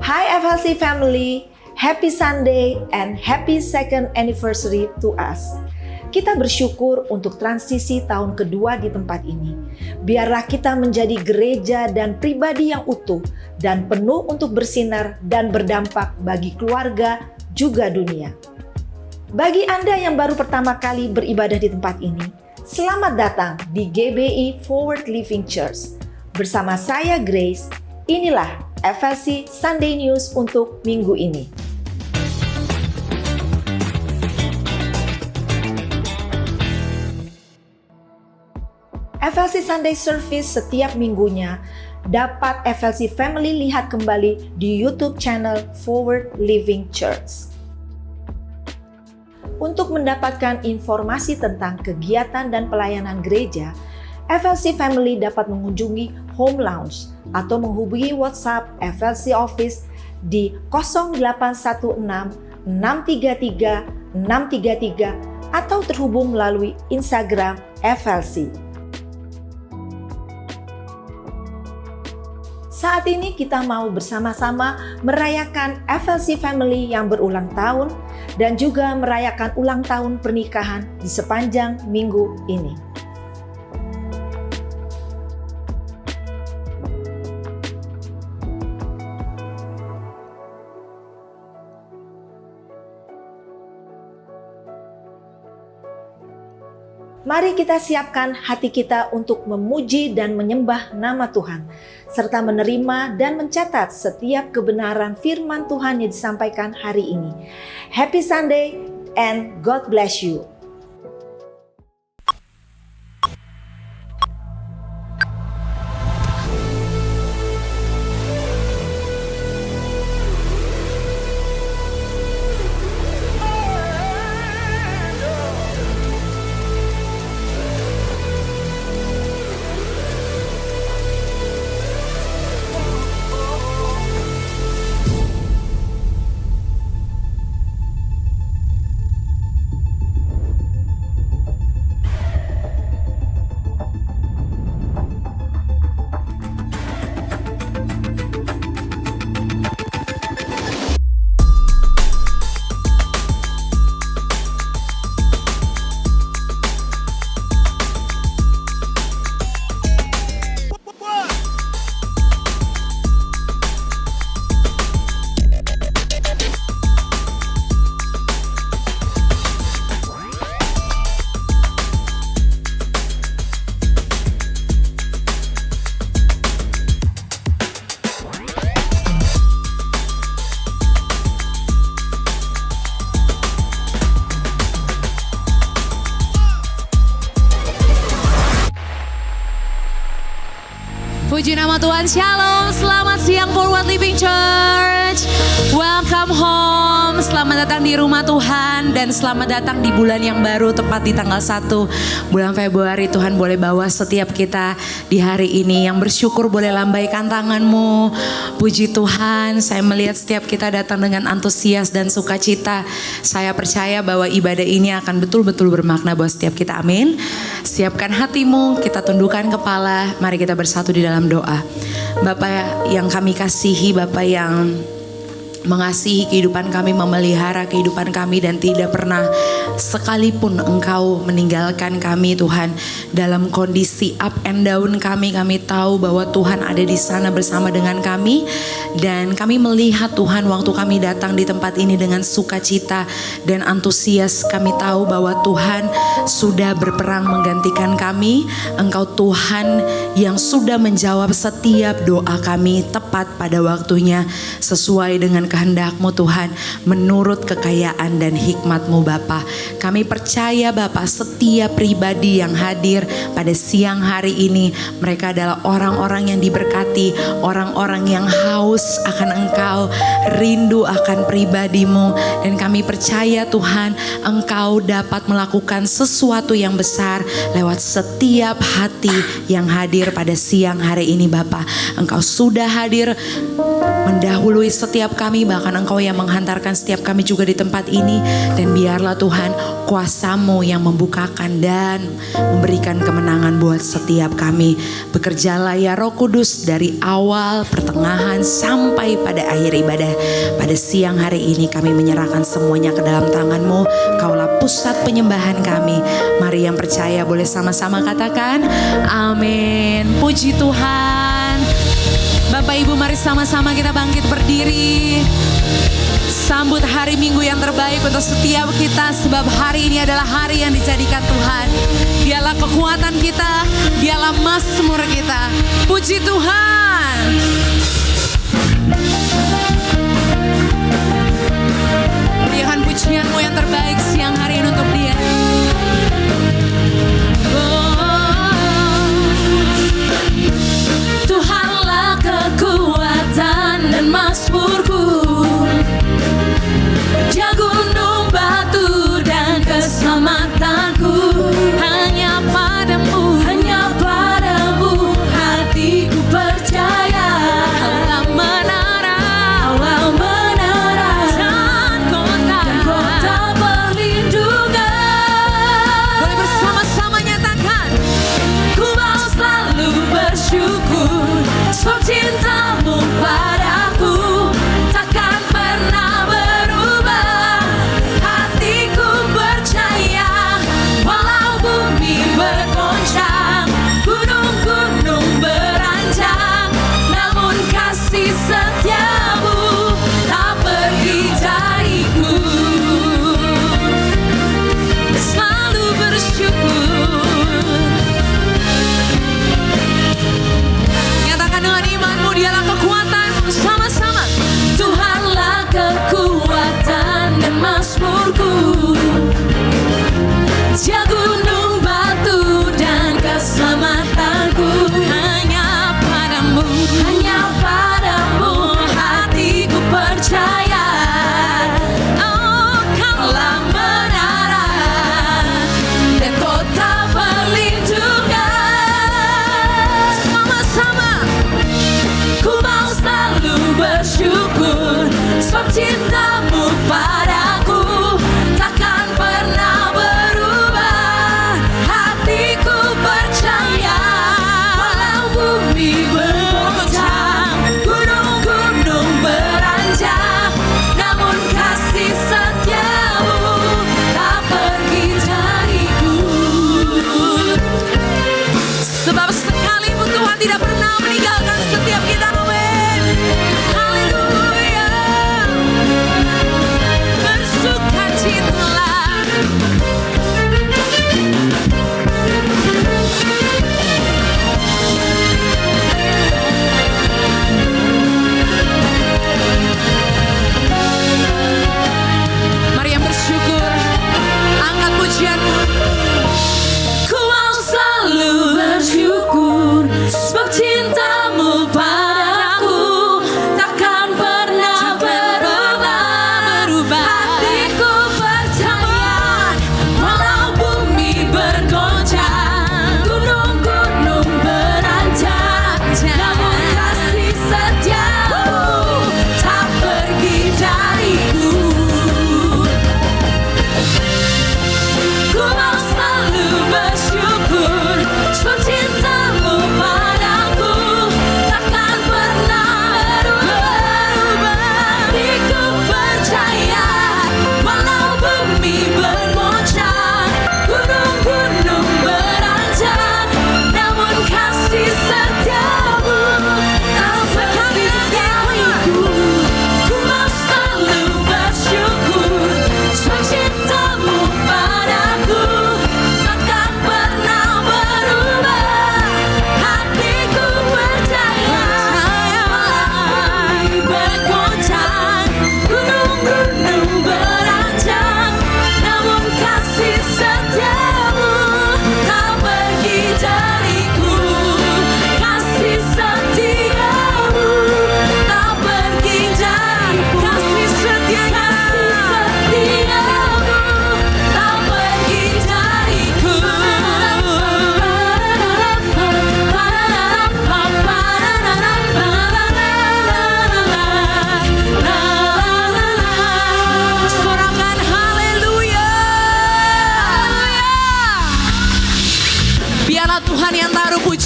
Hi FLC family, happy Sunday and happy second anniversary to us. Kita bersyukur untuk transisi tahun kedua di tempat ini. Biarlah kita menjadi gereja dan pribadi yang utuh dan penuh untuk bersinar dan berdampak bagi keluarga juga dunia. Bagi Anda yang baru pertama kali beribadah di tempat ini, selamat datang di GBI Forward Living Church. Bersama saya Grace, inilah FLC Sunday News untuk minggu ini. FLC Sunday Service setiap minggunya dapat FLC Family lihat kembali di YouTube channel Forward Living Church. Untuk mendapatkan informasi tentang kegiatan dan pelayanan gereja, FLC Family dapat mengunjungi Home Lounge atau menghubungi WhatsApp FLC Office di 0816 633 633 atau terhubung melalui Instagram FLC. Saat ini kita mau bersama-sama merayakan FLC Family yang berulang tahun dan juga merayakan ulang tahun pernikahan di sepanjang minggu ini. Mari kita siapkan hati kita untuk memuji dan menyembah nama Tuhan, serta menerima dan mencatat setiap kebenaran firman Tuhan yang disampaikan hari ini. Happy Sunday and God bless you. Puji nama Tuhan, Shalom, selamat siang Forward Living Church. Welcome home, selamat datang di rumah Tuhan dan selamat datang di bulan yang baru tepat di tanggal 1 bulan Februari. Tuhan boleh bawa setiap kita di hari ini. Yang bersyukur boleh lambaikan tanganmu. Puji Tuhan, saya melihat setiap kita datang dengan antusias dan sukacita. Saya percaya bahwa ibadah ini akan betul-betul bermakna buat setiap kita, amin. Siapkan hatimu, kita tundukkan kepala, mari kita bersatu di dalam doa. Bapa yang kami kasihi, Bapa yang mengasihi kehidupan kami, memelihara kehidupan kami dan tidak pernah sekalipun Engkau meninggalkan kami Tuhan. Dalam kondisi up and down kami tahu bahwa Tuhan ada di sana bersama dengan kami. Dan kami melihat Tuhan waktu kami datang di tempat ini dengan sukacita dan antusias, kami tahu bahwa Tuhan sudah berperang menggantikan kami. Engkau Tuhan yang sudah menjawab setiap doa kami tepat pada waktunya, sesuai dengan kehendak-Mu Tuhan, menurut kekayaan dan hikmat-Mu Bapa. Kami percaya Bapa, setiap pribadi yang hadir pada siang hari ini, mereka adalah orang-orang yang diberkati, orang-orang yang haus akan Engkau, rindu akan pribadi-Mu. Dan kami percaya Tuhan, Engkau dapat melakukan sesuatu yang besar lewat setiap hati yang hadir pada siang hari ini Bapa. Engkau sudah hadir mendahului setiap kami, bahkan Engkau yang menghantarkan setiap kami juga di tempat ini. Dan biarlah Tuhan kuasa-Mu yang membukakan dan memberikan kemenangan buat setiap kami. Bekerjalah ya Roh Kudus dari awal, pertengahan sampai pada akhir ibadah. Pada siang hari ini kami menyerahkan semuanya ke dalam tangan-Mu. Kaulah pusat penyembahan kami. Mari yang percaya boleh sama-sama katakan amin. Puji Tuhan. Bapak Ibu, mari sama-sama kita bangkit berdiri. Sambut hari Minggu yang terbaik untuk setiap kita, sebab hari ini adalah hari yang dijadikan Tuhan. Dialah kekuatan kita, dialah mazmur kita. Puji Tuhan. Berikan pujian-Mu yang terbaik siang hari ini untuk Dia. Tuhanlah kekuatan dan mazmurku, Dia gunung batu dan keselamatanku. Hanya padamu hatiku percaya.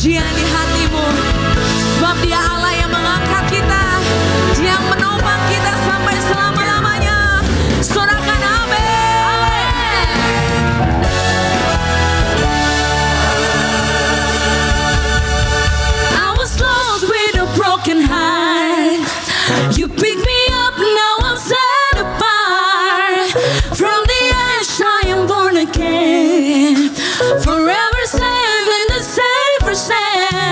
pujian di hatimu. Sebab Dia Allah yang mengangkat kita, Dia yang menopang kita sampai selama-lamanya. Sorakan amin. I was lost with a broken heart. You picked me up, now I'm set apart. From the ash I am born again, forever safe in the safe sand.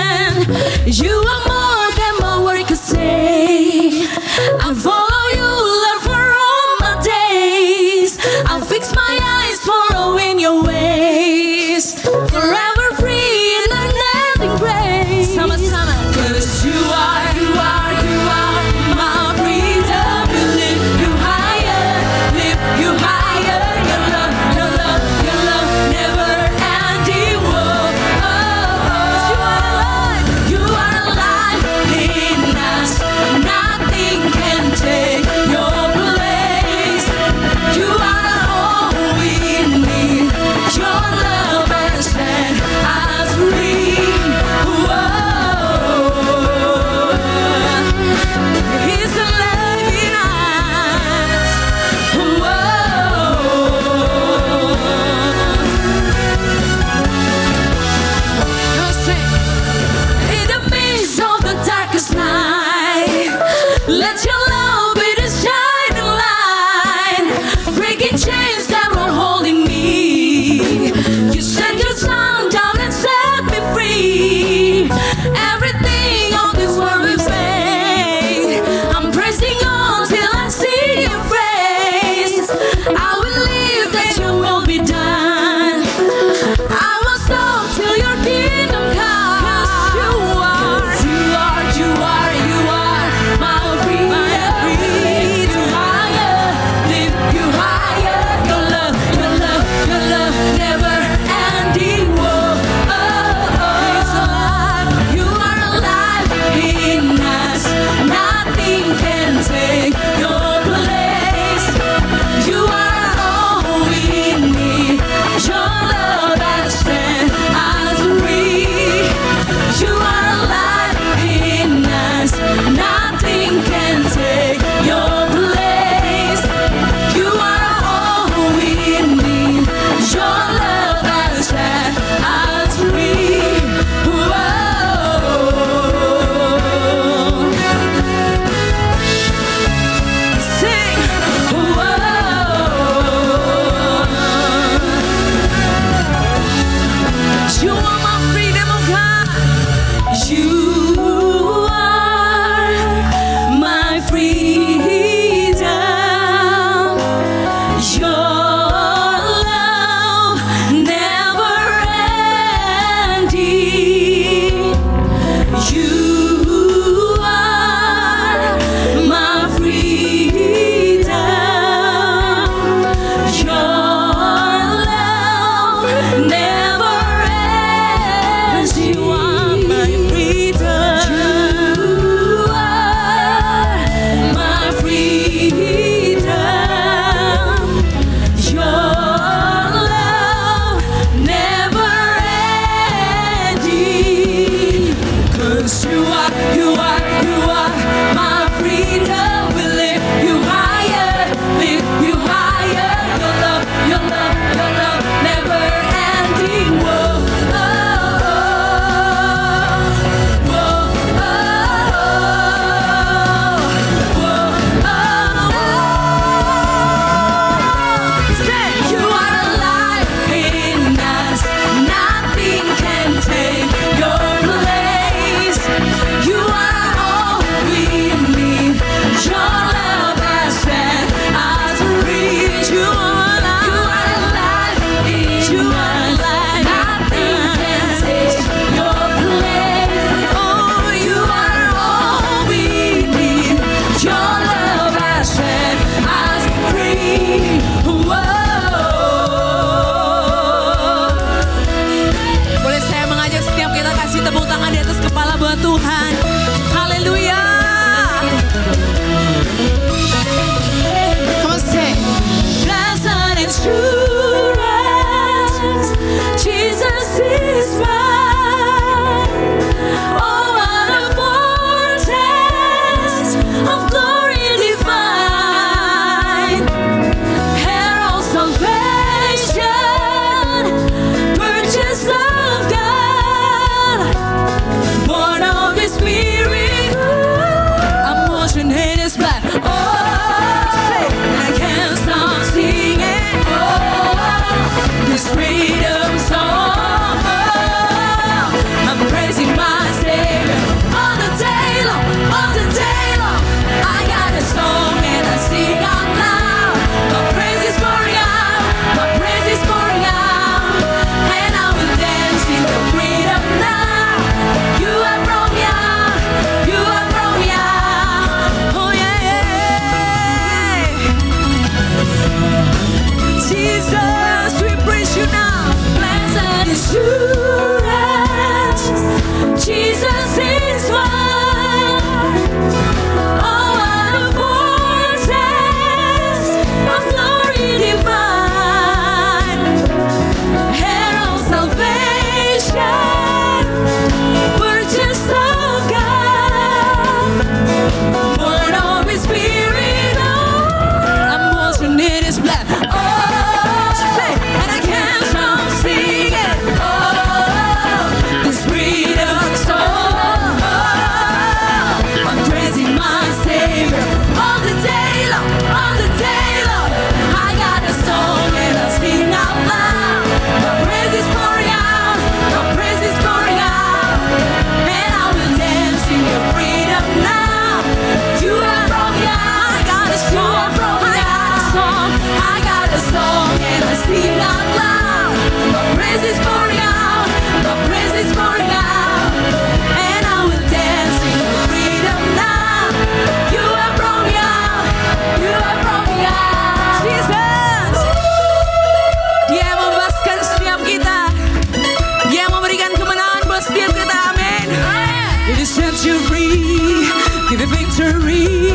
victory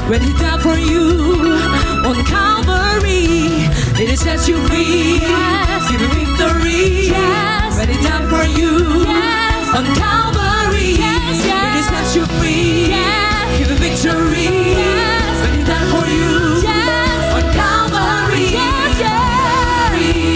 when He died for you on Calvary. It sets you free. Yes. Give you victory. Yes. When He died for you. Yes. On Calvary. Yes. Yes. It sets you free. Yes. Give you victory. Yes. When He died for you. Yes. On Calvary. Yes. Yes.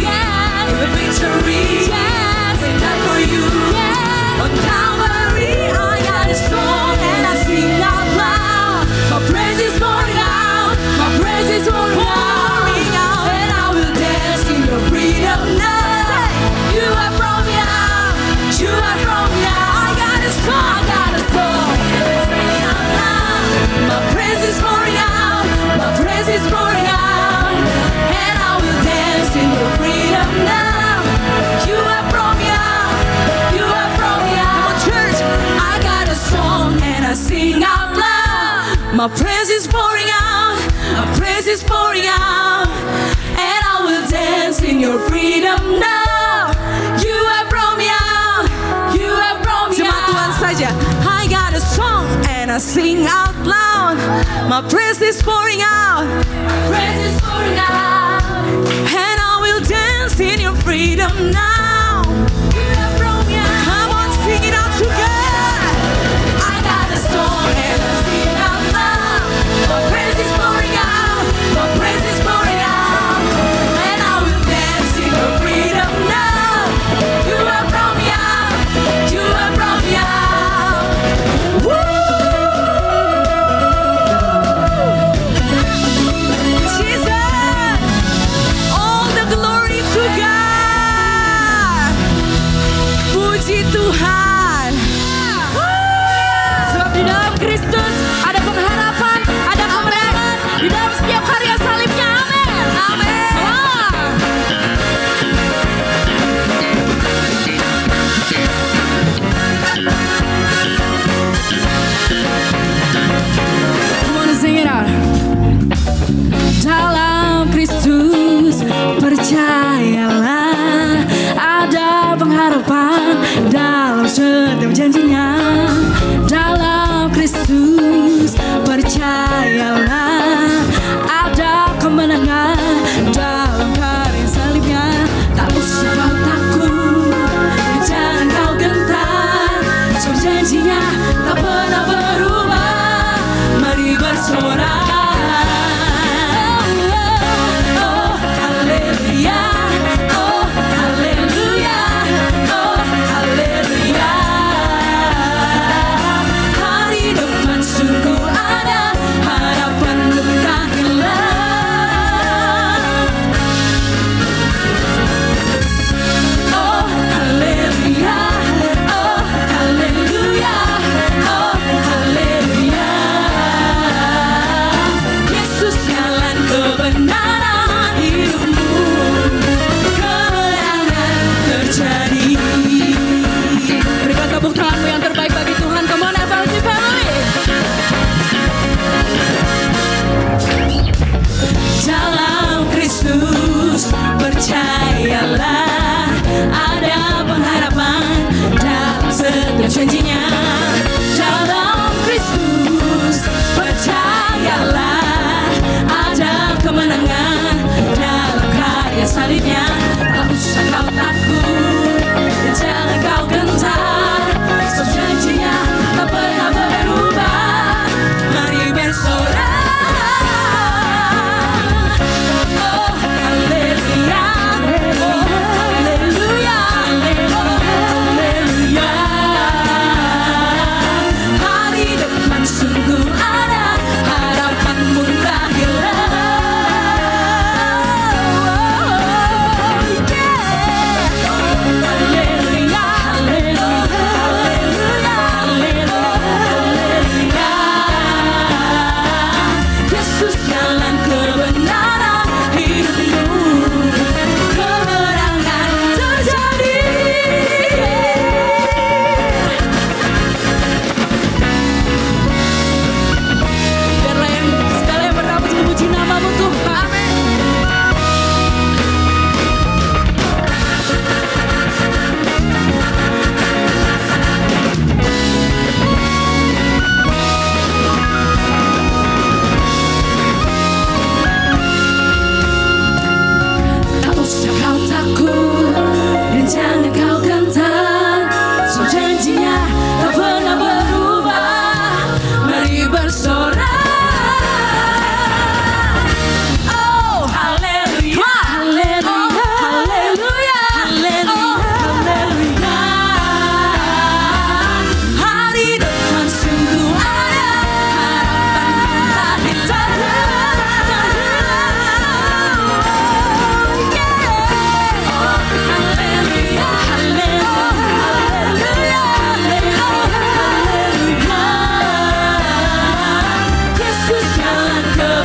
Yes. Give you victory. Yes. When He died for you. Yes. On Calvary. I got a song and I sing out loud. My praise is pouring out. My praise is pouring out. And I will dance in your freedom now. You have brought me out. You have brought me out. I got a song. I got a song. And I sing out loud. My praise is pouring out. My praise is pouring out. And I will dance in your freedom now. You have brought me out. You have brought me out. Come on, church. I got a song and I sing out loud. My praise is pouring out. My praise is pouring out. And I will dance in your freedom now. You have brought me out. You have brought me out. Tuhan saja. I got a song and I sing out loud. My praise is pouring out. Praise is pouring out. And I will dance in your freedom now. You have brought me out. Come on, sing it out together. I got a song and I sing out loud. My praise is pouring out. My praise is pouring out. And I will dance in your freedom now. You have brought me out. You have brought me out. Woo! Jesus, all the glory to God. Puji Tuhan. Sebab di dalam Kristus ada pengharapan, ada kemenangan di dalam setiap karya salibnya. Amin. Amin. Come on and sing it out. Dalam Kristus percayalah, ada pengharapan dalam setiap janjinya. Dalam Kristus percayalah, ada kemenangan dalam karya salibnya. Tak usah kau takut, jangan kau gentar, sebab janjinya tak pernah berubah. Mari bersorak. Oh, haleluya. Oh, haleluya. Oh, haleluya. Hari depan sungguh ada, harapan bukan hilang. Oh, haleluya. Oh, haleluya. Oh, haleluya.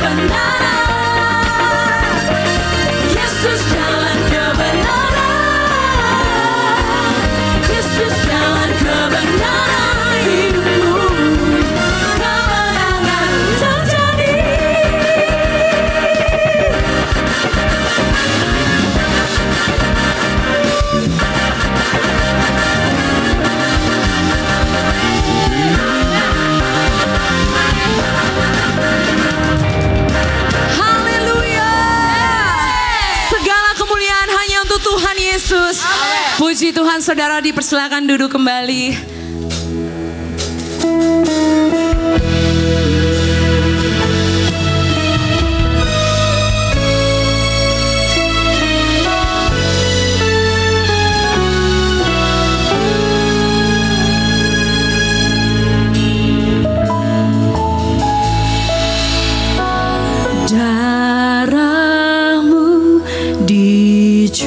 kebenaran. Yesus jalan kebenaran. Yesus jalan kebenaran. Hidupmu kemenangan terjadi. Haleluya. Segala kemuliaan hanya untuk Tuhan Yesus. Puji Tuhan, saudara dipersilakan duduk kembali. Darahmu dicurahkan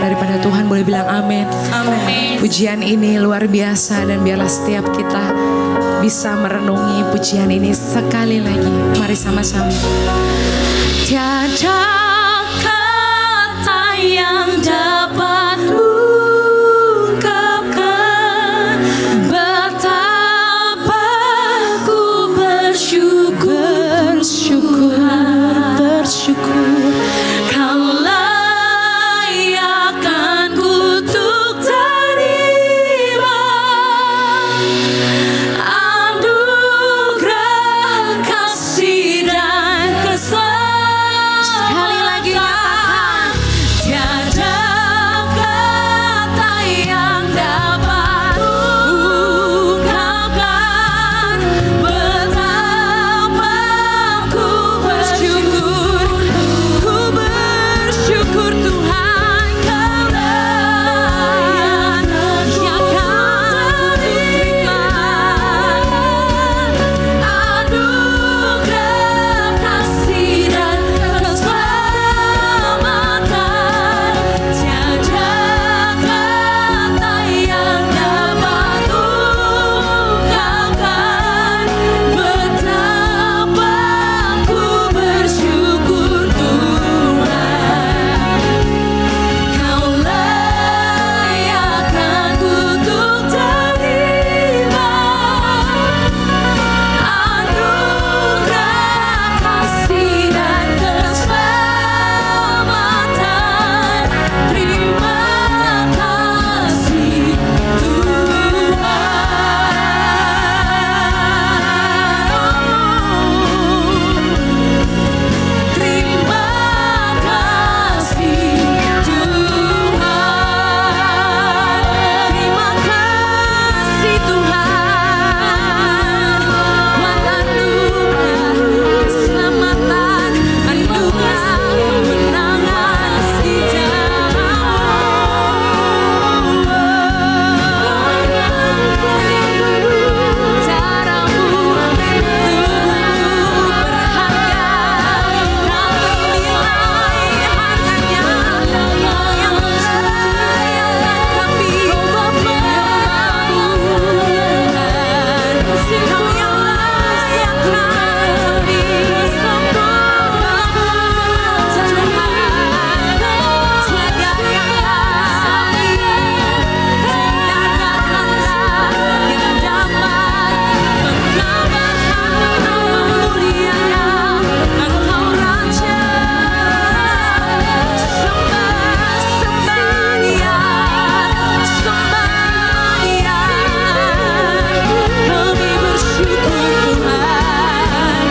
daripada Tuhan, boleh bilang amin. Amin. Pujian ini luar biasa dan biarlah setiap kita bisa merenungi pujian ini sekali lagi. Mari sama-sama. Tiada kata yang dapat ungkapkan betapa ku bersyukur, Kau layakkan kutuk terima anugerah kasih dan keselamatan. Sekali lagi nyatakan, tiada kata yang dapat ungkapkan betapa ku bersyukur Tuhan, Kau layakkan terima anugerah kasih dan keselamatan. Tiada kata yang dapat ungkapkan betapa ku bersyukur Tuhan. Kau layakkan kutuk terima anugerah kasih dan keselamatan. Terima kasih Tuhan. Terima kasih Tuhan. Terima kasih Tuhan. Buat anugerah keselamatan, anugerah kemenangan di Caramu, tubuhmu berharga, tak ternilai harganya. Yang layakkan kami menyembahmu, Kau yang layakkan kami menyembahmu. Tuhan, tiada yang lain, tiada kata yang dapat menggambarkan mulianya Engkau Raja. Sembah Dia, kami bersyukur Tuhan,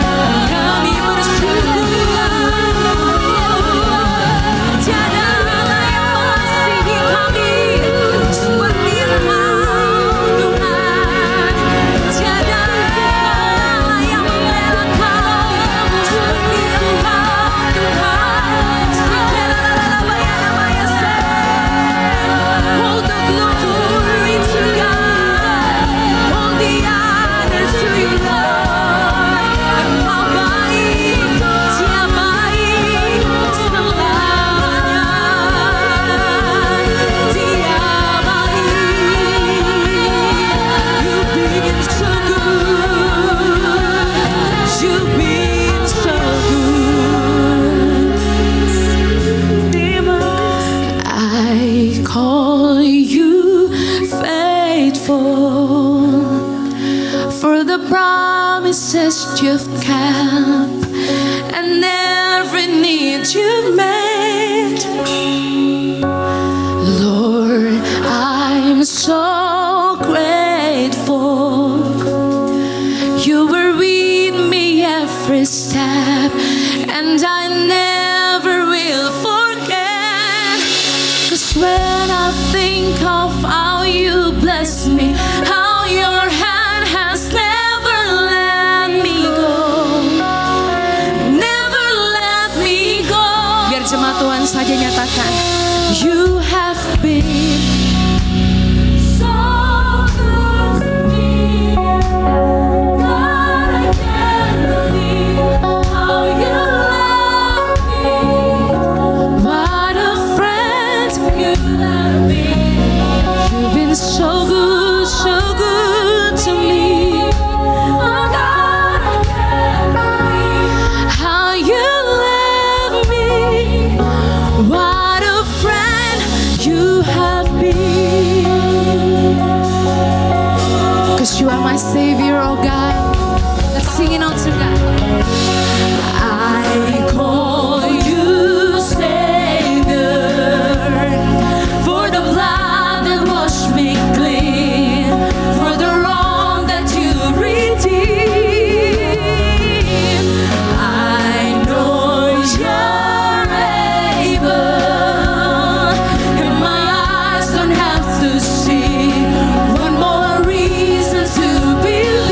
kami bersyukur. Tiada Allah yang mengasihi kami seperti Engkau Tuhan. Tiada Allah yang membela kami seperti Engkau Tuhan. All the glory to God, all the honor to you Lord. Engkau baik, Dia baik selamanya. Dia baik, You've been so good, You've been so good. I call you faithful for the promises you've kept and every need you've made. Lord, I'm so grateful. You were with me every step, and I never will forget. 'Cause when I think of how you bless me, how your hand has never let me go, never let me go. Biar jemaat Tuhan saja nyatakan, You have been so good to me. God, I can't believe how you love me. What a friend you Savior, oh God. Let's sing it out to God. I call you Savior, for the blood that washed me clean, for the wrong that you redeemed. I know you're able, and my eyes don't have to see one more reason to believe.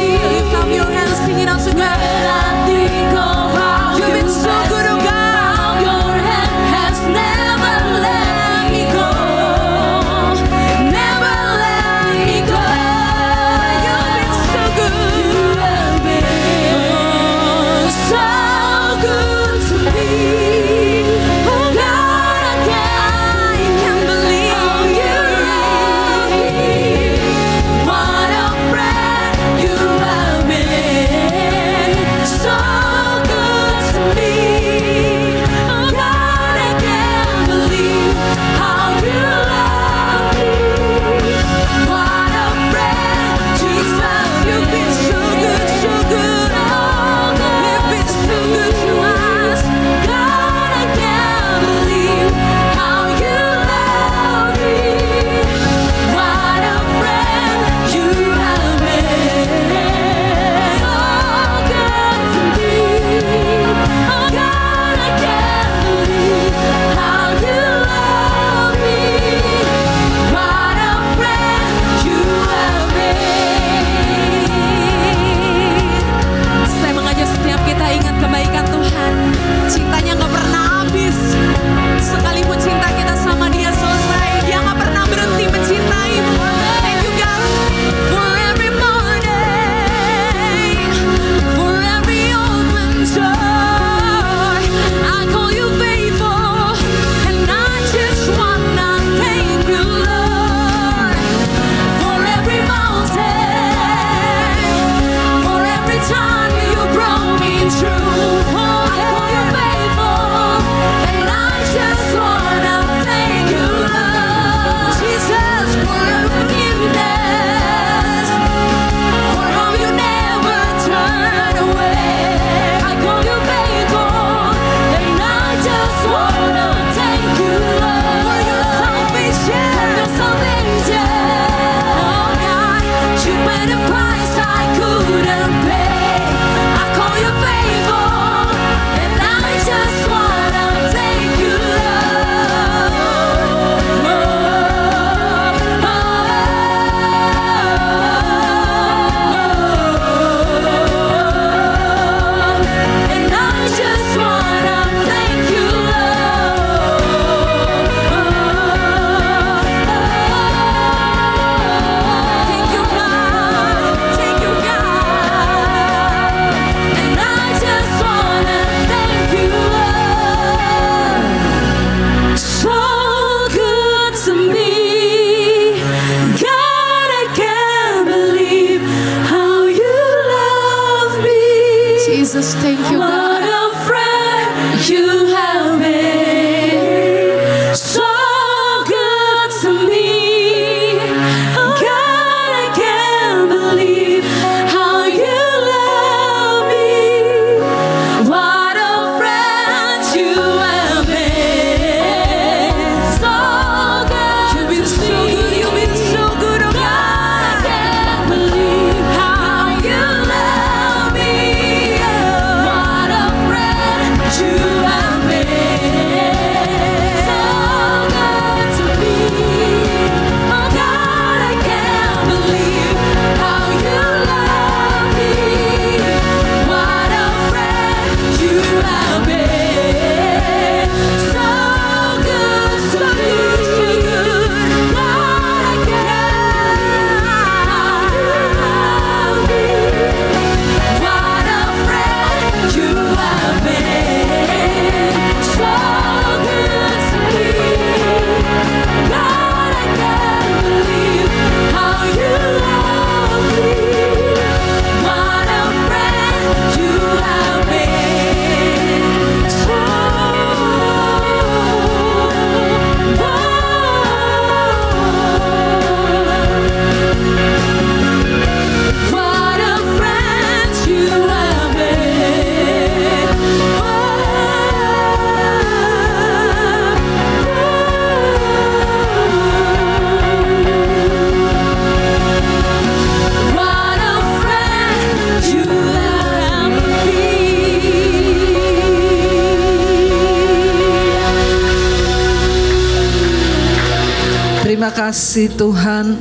Terima kasih Tuhan.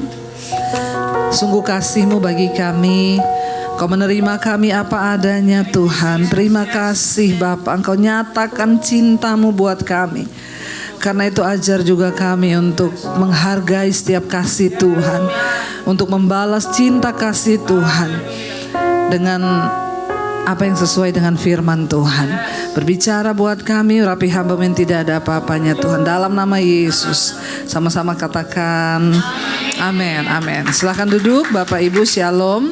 Sungguh kasih-Mu bagi kami. Kau menerima kami apa adanya Tuhan. Terima kasih Bapa, Engkau nyatakan cinta-Mu buat kami. Karena itu ajar juga kami untuk menghargai setiap kasih Tuhan. Untuk membalas cinta kasih Tuhan dengan apa yang sesuai dengan firman Tuhan. Berbicara buat kami, urapi hamba yang tidak ada apa-apanya Tuhan. Dalam nama Yesus, sama-sama katakan amin, amin. Silahkan duduk Bapak Ibu, shalom.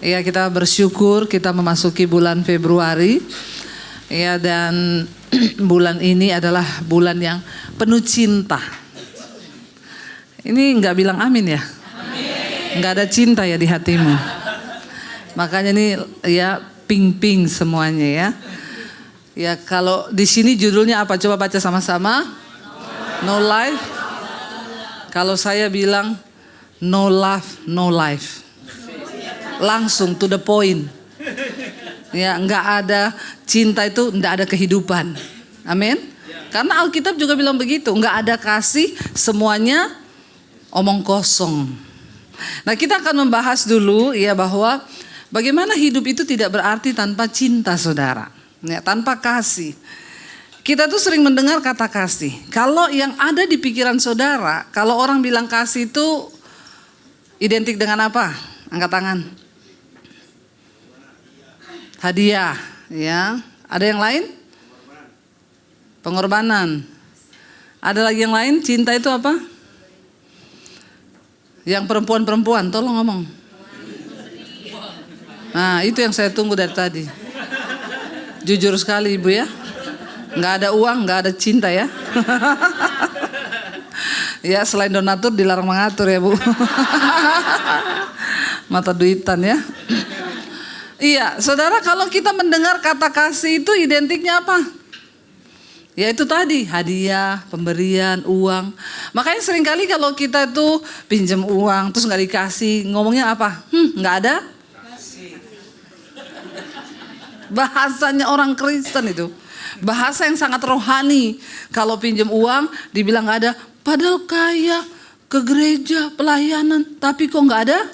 Ya, kita bersyukur kita memasuki bulan Februari. Ya, dan bulan ini adalah bulan yang penuh cinta. Ini enggak bilang amin ya? Enggak ada cinta ya di hatimu. Makanya ini ya ping-ping semuanya ya. Ya, kalau di sini judulnya apa? Coba baca sama-sama. No life. Kalau saya bilang no love, no life. Langsung to the point. Ya, enggak ada cinta itu enggak ada kehidupan. Amin. Karena Alkitab juga bilang begitu, enggak ada kasih, semuanya omong kosong. Nah, kita akan membahas dulu ya bahwa bagaimana hidup itu tidak berarti tanpa cinta, saudara. Ya, tanpa kasih. Kita tuh sering mendengar kata kasih. Kalau yang ada di pikiran saudara, kalau orang bilang kasih itu identik dengan apa? Angkat tangan. Hadiah, ya. Ada yang lain? Pengorbanan. Ada lagi yang lain? Cinta itu apa? Yang perempuan-perempuan, tolong ngomong. Nah, itu yang saya tunggu dari tadi. Jujur sekali Ibu ya. Nggak ada uang, nggak ada cinta ya. Ya, selain donatur dilarang mengatur ya Bu. Mata duitan ya. Iya, saudara, kalau kita mendengar kata kasih itu identiknya apa? Ya itu tadi, hadiah, pemberian, uang. Makanya seringkali kalau kita tuh pinjam uang terus nggak dikasih, ngomongnya apa? Nggak ada? Bahasanya orang Kristen itu. Bahasa yang sangat rohani. Kalau pinjam uang dibilang nggak ada. Padahal kaya, ke gereja, pelayanan. Tapi kok nggak ada?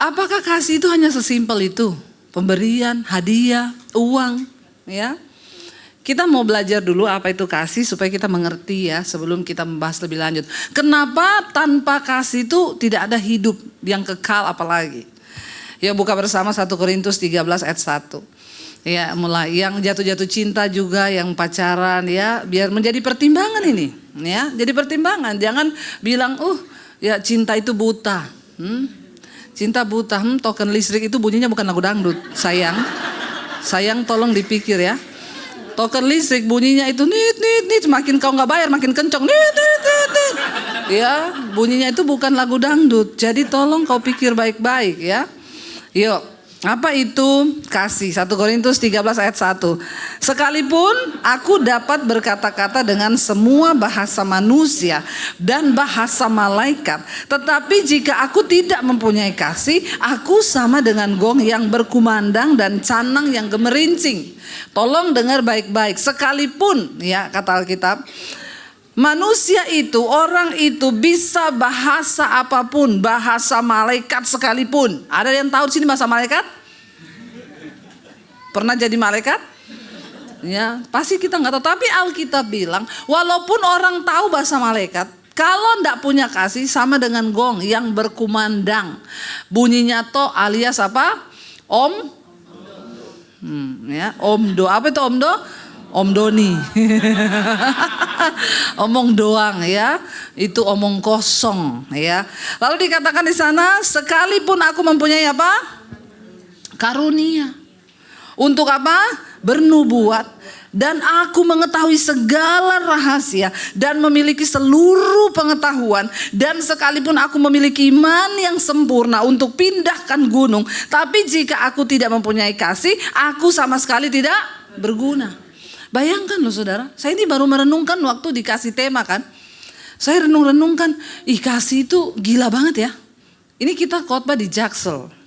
Apakah kasih itu hanya sesimpel itu? Pemberian, hadiah, uang, ya. Kita mau belajar dulu apa itu kasih supaya kita mengerti ya sebelum kita membahas lebih lanjut. Kenapa tanpa kasih itu tidak ada hidup yang kekal apalagi? Ya, buka bersama 1 Korintus 13 ayat 1. Ya, mulai yang jatuh-jatuh cinta juga, yang pacaran ya, biar menjadi pertimbangan ini, ya. Jadi pertimbangan, jangan bilang, ya cinta itu buta." Cinta buta, token listrik itu bunyinya bukan lagu dangdut. Sayang tolong dipikir ya. Token listrik bunyinya itu nit, makin kau nggak bayar makin kencang nit. Ya, bunyinya itu bukan lagu dangdut. Jadi tolong kau pikir baik-baik ya. Yuk, apa itu kasih? 1 Korintus 13 ayat 1. "Sekalipun aku dapat berkata-kata dengan semua bahasa manusia dan bahasa malaikat, tetapi jika aku tidak mempunyai kasih, aku sama dengan gong yang berkumandang dan canang yang gemerincing." Tolong dengar baik-baik. Sekalipun, ya kata Alkitab, manusia itu, orang itu bisa bahasa apapun, bahasa malaikat sekalipun. Ada yang tahu di sini bahasa malaikat? Pernah jadi malaikat? Ya, pasti kita nggak tahu. Tapi Alkitab bilang, walaupun orang tahu bahasa malaikat, kalau ndak punya kasih sama dengan gong yang berkumandang. Bunyinya to alias apa? Om. Ya, omdo. Apa itu omdo? Om Doni. Omong doang ya. Itu omong kosong ya. Lalu dikatakan di sana, sekalipun aku mempunyai apa? Karunia. Untuk apa? Bernubuat. Dan aku mengetahui segala rahasia dan memiliki seluruh pengetahuan. Dan sekalipun aku memiliki iman yang sempurna untuk pindahkan gunung, tapi jika aku tidak mempunyai kasih, aku sama sekali tidak berguna. Bayangkan loh saudara, saya ini baru merenungkan waktu dikasih tema kan. Saya renung-renungkan, kasih itu gila banget ya. Ini kita khotbah di Jaksel.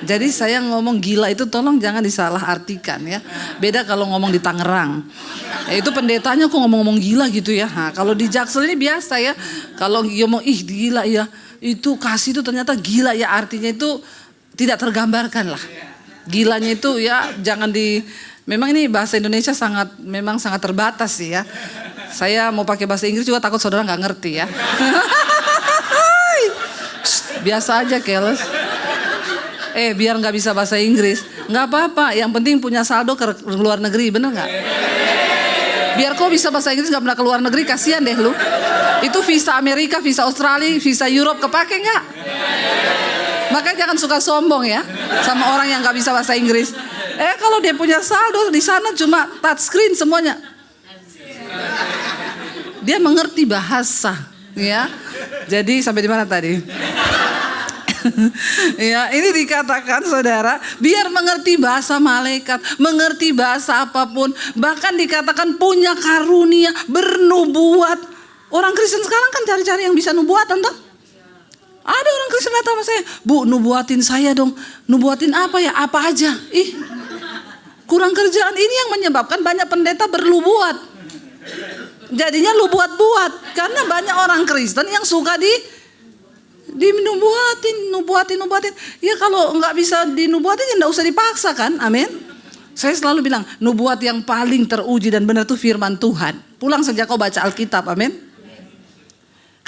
Jadi saya ngomong gila itu tolong jangan disalah artikan ya. Beda kalau ngomong di Tangerang. Itu pendetanya kok ngomong-ngomong gila gitu ya. Nah, kalau di Jaksel ini biasa ya. Kalau ngomong ih gila ya. Itu kasih itu ternyata gila ya. Artinya itu tidak tergambarkan lah. Gilanya itu ya jangan di... Memang ini bahasa Indonesia memang sangat terbatas sih ya. Saya mau pakai bahasa Inggris juga takut saudara nggak ngerti ya. Biasa aja keles. Biar nggak bisa bahasa Inggris. Nggak apa-apa. Yang penting punya saldo ke luar negeri, bener nggak? Biar kau bisa bahasa Inggris nggak pernah ke luar negeri, kasihan deh lu. Itu visa Amerika, visa Australia, visa Europe kepake nggak? Makanya jangan suka sombong ya sama orang yang nggak bisa bahasa Inggris. Kalau dia punya saldo di sana cuma touchscreen semuanya. Dia mengerti bahasa, ya. Jadi sampai di mana tadi? Ya, ini dikatakan saudara, biar mengerti bahasa malaikat, mengerti bahasa apapun, bahkan dikatakan punya karunia bernubuat. Orang Kristen sekarang kan cari-cari yang bisa nubuatan toh? Ada orang Kristen datang sama saya, "Bu, nubuatin saya dong." Nubuatin apa ya? Apa aja? Kurang kerjaan ini yang menyebabkan banyak pendeta berlubuat. Jadinya lu buat-buat karena banyak orang Kristen yang suka nubuatin. Ya kalau nggak bisa dinubuatin ya nggak usah dipaksa kan, amin. Saya selalu bilang nubuat yang paling teruji dan benar itu firman Tuhan. Pulang saja kau baca Alkitab, amin.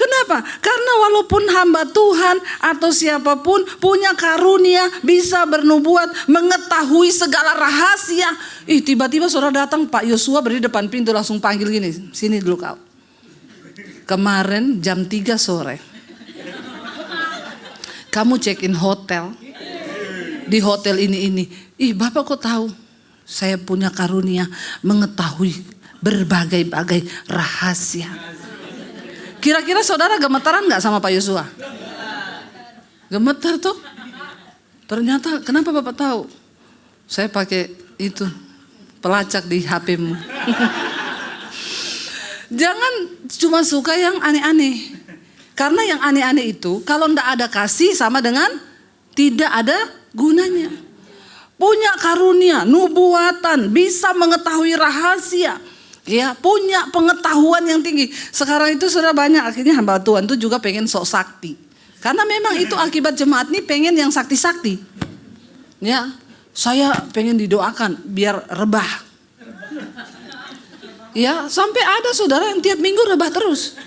Kenapa? Karena walaupun hamba Tuhan atau siapapun punya karunia bisa bernubuat, mengetahui segala rahasia. Tiba-tiba saudara datang, Pak Yosua berdiri depan pintu langsung panggil gini, "Sini dulu kau. Kemarin jam 3 sore. Kamu check in hotel. Di hotel ini. Bapak kok tahu? Saya punya karunia mengetahui berbagai-bagai rahasia." Kira-kira saudara gemetaran gak sama Pak Yosua? Gemetar tuh. Ternyata kenapa Bapak tahu? Saya pakai itu pelacak di HP-mu. Jangan cuma suka yang aneh-aneh. Karena yang aneh-aneh itu kalau ndak ada kasih sama dengan tidak ada gunanya. Punya karunia, nubuatan, bisa mengetahui rahasia. Ya, punya pengetahuan yang tinggi. Sekarang itu sudah banyak akhirnya hamba Tuhan itu juga pengen sok sakti. Karena memang itu akibat jemaat ini pengen yang sakti-sakti. Ya, saya pengen didoakan biar rebah. Ya, sampai ada saudara yang tiap minggu rebah terus.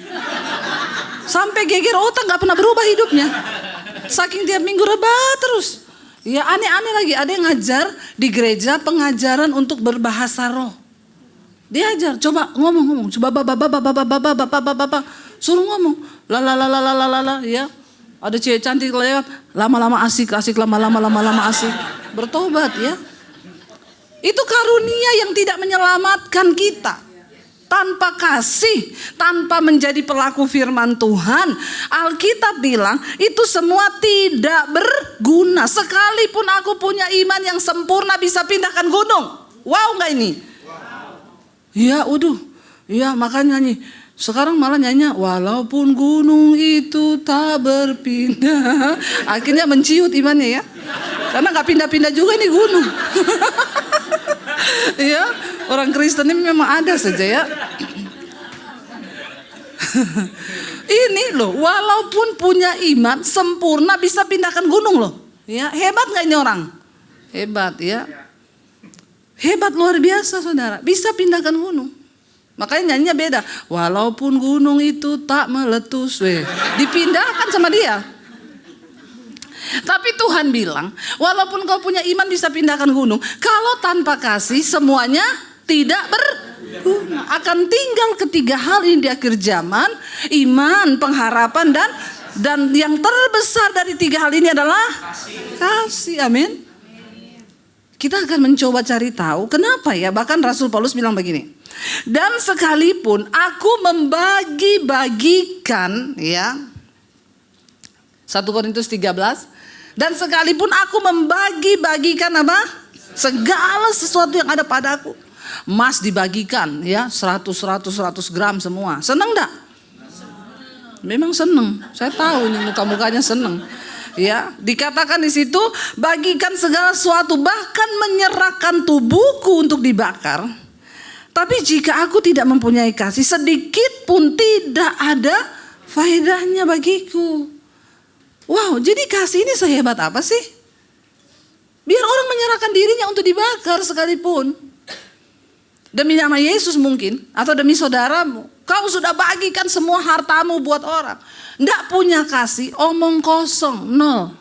Sampai geger otak gak pernah berubah hidupnya. Saking tiap minggu rebah terus. Ya, aneh-aneh lagi. Ada yang ngajar di gereja pengajaran untuk berbahasa roh. Diajar, coba ngomong, coba bapak, suruh ngomong, la, ya. Ada cewek cantik lewat, lama-lama asik, lama-lama asik, bertobat ya. Itu karunia yang tidak menyelamatkan kita. Tanpa kasih, tanpa menjadi pelaku firman Tuhan, Alkitab bilang itu semua tidak berguna. Sekalipun aku punya iman yang sempurna bisa pindahkan gunung. Wow nggak ini? Ya, ya makanya nyanyi. Sekarang malah nyanyi, walaupun gunung itu tak berpindah. Akhirnya menciut imannya ya. Karena gak pindah-pindah juga ini gunung. Ya, orang Kristen ini memang ada saja ya. Ini loh, walaupun punya iman sempurna bisa pindahkan gunung loh. Ya, hebat gak ini orang? Hebat ya. Hebat luar biasa saudara, bisa pindahkan gunung. Makanya nyanyinya beda. Walaupun gunung itu tak meletus, dipindahkan sama dia. Tapi Tuhan bilang, walaupun kau punya iman bisa pindahkan gunung. Kalau tanpa kasih semuanya tidak berguna. Akan tinggal ketiga hal ini di akhir zaman. Iman, pengharapan dan yang terbesar dari tiga hal ini adalah kasih. Amin. Kita akan mencoba cari tahu kenapa ya. Bahkan Rasul Paulus bilang begini. Dan sekalipun aku membagi-bagikan ya. 1 Korintus 13. Dan sekalipun aku membagi-bagikan apa? Segala sesuatu yang ada padaku. Emas dibagikan ya. 100 gram semua. Seneng enggak? Memang seneng. Saya tahu ini muka-mukanya seneng. Ya, dikatakan di situ bagikan segala sesuatu, bahkan menyerahkan tubuhku untuk dibakar. Tapi jika aku tidak mempunyai kasih, sedikit pun tidak ada faedahnya bagiku. Wow, jadi kasih ini sehebat apa sih? Biar orang menyerahkan dirinya untuk dibakar sekalipun. Demi nama Yesus mungkin, atau demi saudaramu. Kau sudah bagikan semua hartamu buat orang. Nggak punya kasih, omong kosong, nol.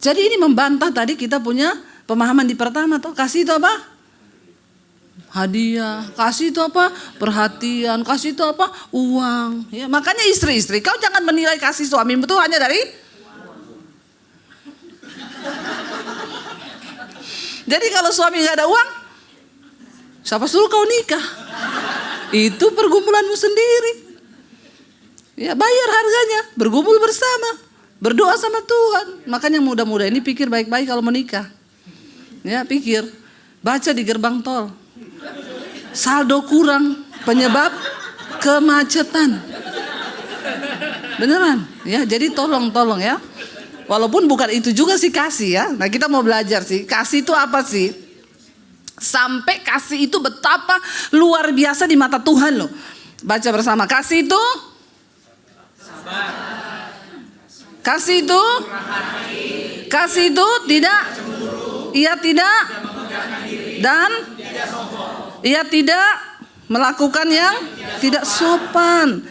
Jadi ini membantah tadi kita punya pemahaman di pertama tuh. Kasih itu apa? Hadiah. Kasih itu apa? Perhatian. Kasih itu apa? Uang. Ya, makanya istri-istri, kau jangan menilai kasih suamimu itu hanya dari. Jadi kalau suami nggak ada uang, siapa suruh kau nikah? Itu pergumulanmu sendiri. Ya, bayar harganya, bergumul bersama, berdoa sama Tuhan. Makanya muda-muda ini pikir baik-baik kalau menikah. Ya, pikir, baca di gerbang tol. Saldo kurang penyebab kemacetan. Beneran, ya. Jadi tolong ya. Walaupun bukan itu juga sih kasih ya. Nah, kita mau belajar sih, kasih itu apa sih? Sampai kasih itu betapa luar biasa di mata Tuhan loh. Baca bersama. Kasih itu sabar. Kasih itu kasih itu tidak ia tidak dan ia tidak melakukan yang tidak sopan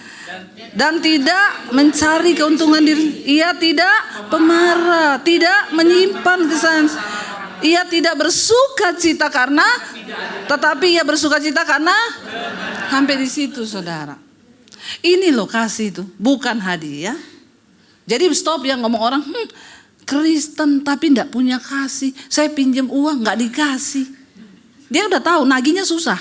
dan tidak mencari keuntungan diri. Ia tidak pemarah, tidak menyimpan kesalahan. Ia tidak bersuka cita karena, tetapi ia bersuka cita karena. Sampai di situ saudara. Ini loh kasih itu, bukan hadiah. Jadi stop yang ngomong orang, Kristen tapi tidak punya kasih. Saya pinjam uang nggak dikasih. Dia udah tahu nagihnya susah.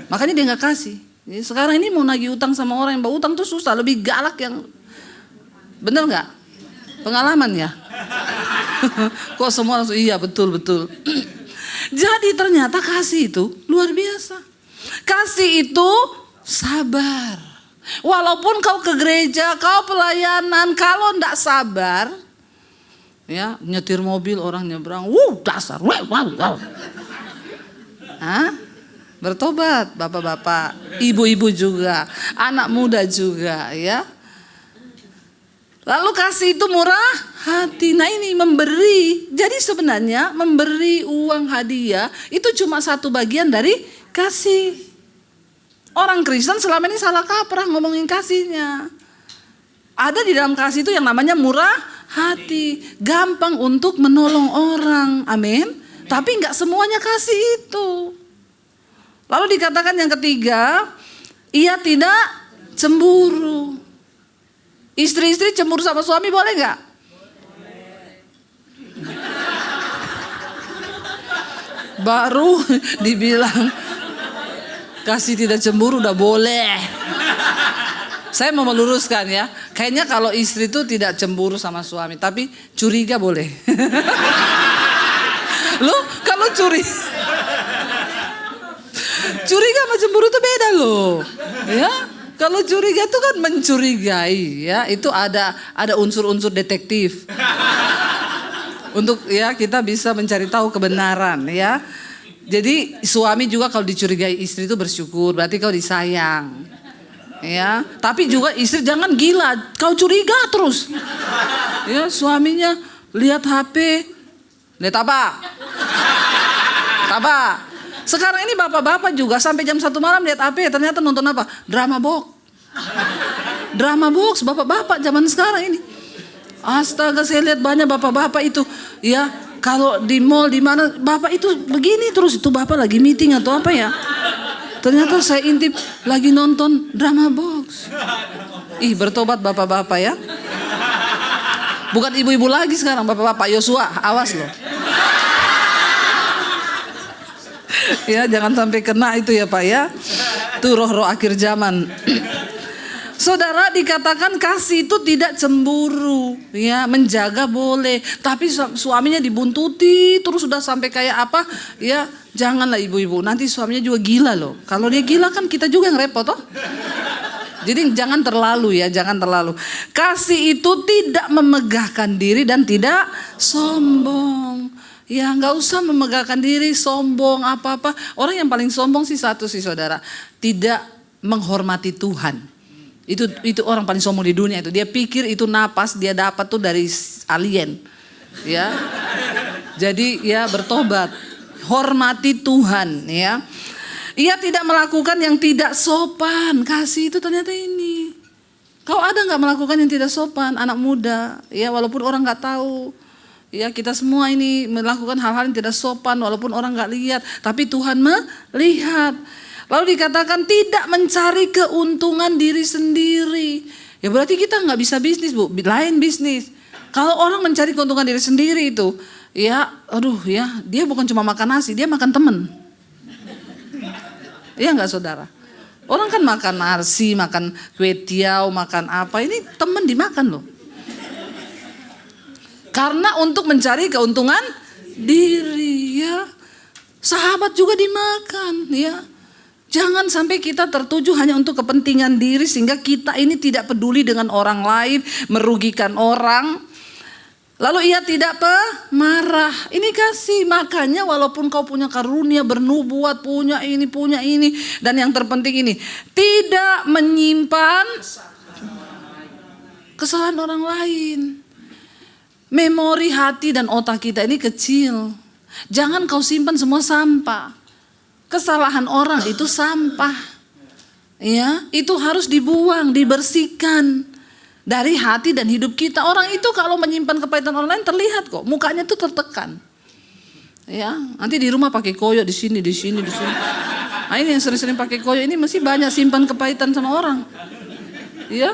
Makanya dia nggak kasih. Jadi sekarang ini mau nagih utang sama orang yang berutang tuh susah, lebih galak yang. Bener nggak? Pengalaman ya? Kok semua langsung iya betul. Jadi ternyata kasih itu luar biasa. Kasih itu sabar. Walaupun kau ke gereja, kau pelayanan, kalau ndak sabar, ya nyetir mobil orang nyebrang, dasar, wow. Hah? Bertobat bapak-bapak, ibu-ibu juga, anak muda juga ya. Lalu kasih itu murah hati. Nah ini memberi. Jadi sebenarnya memberi uang hadiah itu cuma satu bagian dari kasih. Orang Kristen selama ini salah kaprah ngomongin kasihnya. Ada di dalam kasih itu yang namanya murah hati. Gampang untuk menolong orang. Amin. Tapi gak semuanya kasih itu. Lalu dikatakan yang ketiga, ia tidak cemburu. Istri-istri cemburu sama suami boleh gak? Baru dibilang kasih tidak cemburu udah boleh. Saya mau meluruskan ya. Kayaknya kalau istri itu tidak cemburu sama suami, tapi curiga boleh. Loh, kalau curiga sama cemburu itu beda loh. Ya. Kalau curiga itu kan mencurigai ya, itu ada unsur-unsur detektif. Untuk ya kita bisa mencari tahu kebenaran ya. Jadi suami juga kalau dicurigai istri itu bersyukur, berarti kau disayang. Ya, tapi juga istri jangan gila, kau curiga terus. Ya, suaminya lihat HP, lihat apa? Apa? Sekarang ini bapak-bapak juga sampai jam 1 malam lihat HP, ternyata nonton apa? Drama box. Drama box bapak-bapak zaman sekarang ini. Astaga, saya lihat banyak bapak-bapak itu ya, kalau di mall di mana bapak itu begini terus, itu bapak lagi meeting atau apa ya. Ternyata saya intip lagi nonton drama box. Ih, bertobat bapak-bapak ya. Bukan ibu-ibu lagi sekarang, bapak-bapak. Yosua, awas loh. Ya, jangan sampai kena itu ya Pak ya. Itu roh-roh akhir zaman. Saudara, dikatakan kasih itu tidak cemburu, ya, menjaga boleh, tapi suaminya dibuntuti terus sudah sampai kayak apa, ya, janganlah ibu-ibu, nanti suaminya juga gila loh. Kalau dia gila kan kita juga yang repot toh. Jadi jangan terlalu ya, jangan terlalu. Kasih itu tidak memegahkan diri dan tidak sombong. Ya nggak usah memegahkan diri, sombong apa-apa. Orang yang paling sombong sih satu sih saudara, tidak menghormati Tuhan. Itu orang paling sombong di dunia itu. Dia pikir itu napas dia dapat tuh dari alien. Ya. Jadi ya bertobat, hormati Tuhan ya. Ia tidak melakukan yang tidak sopan. Kasih itu ternyata ini. Kau ada nggak melakukan yang tidak sopan, anak muda? Ya walaupun orang nggak tahu. Ya kita semua ini melakukan hal-hal yang tidak sopan walaupun orang nggak lihat. Tapi Tuhan melihat. Lalu dikatakan tidak mencari keuntungan diri sendiri. Ya berarti kita nggak bisa bisnis bu, lain bisnis. Kalau orang mencari keuntungan diri sendiri itu, ya aduh ya dia bukan cuma makan nasi, dia makan temen. Iya nggak saudara? Orang kan makan nasi, makan kue tiaw, makan apa, ini temen dimakan loh. Karena untuk mencari keuntungan diri ya. Sahabat juga dimakan ya. Jangan sampai kita tertuju hanya untuk kepentingan diri sehingga kita ini tidak peduli dengan orang lain, merugikan orang. Lalu ia tidak marah. Ini kasih, makanya walaupun kau punya karunia, bernubuat, punya ini. Dan yang terpenting ini, tidak menyimpan kesalahan orang lain. Memori hati dan otak kita ini kecil. Jangan kau simpan semua sampah. Kesalahan orang itu sampah. Ya, itu harus dibuang, dibersihkan. Dari hati dan hidup kita. Orang itu kalau menyimpan kepahitan orang lain terlihat kok. Mukanya tuh tertekan. Ya, nanti di rumah pakai koyo di sini. Nah ini yang sering-sering pakai koyo ini mesti banyak simpan kepahitan sama orang. Ya.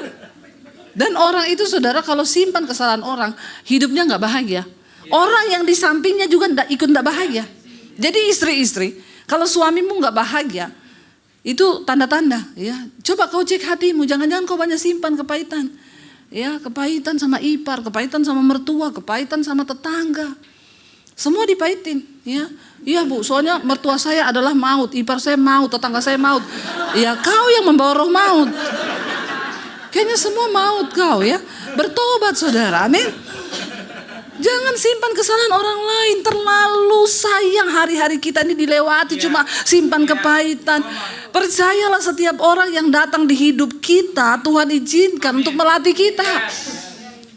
Dan orang itu saudara kalau simpan kesalahan orang, hidupnya nggak bahagia. Orang yang di sampingnya juga ikut nggak bahagia. Jadi istri-istri, kalau suamimu nggak bahagia, itu tanda-tanda. Ya, coba kau cek hatimu, jangan-jangan kau banyak simpan kepahitan. Ya, kepahitan sama ipar, kepahitan sama mertua, kepahitan sama tetangga. Semua dipahitin, ya. Iya, Bu, soalnya mertua saya adalah maut, ipar saya maut, tetangga saya maut. Ya, kau yang membawa roh maut. Kayaknya semua maut kau ya. Bertobat saudara, amin. Jangan simpan kesalahan orang lain. Terlalu sayang hari-hari kita ini dilewati cuma simpan kepahitan. Percayalah setiap orang yang datang di hidup kita Tuhan izinkan untuk melatih kita.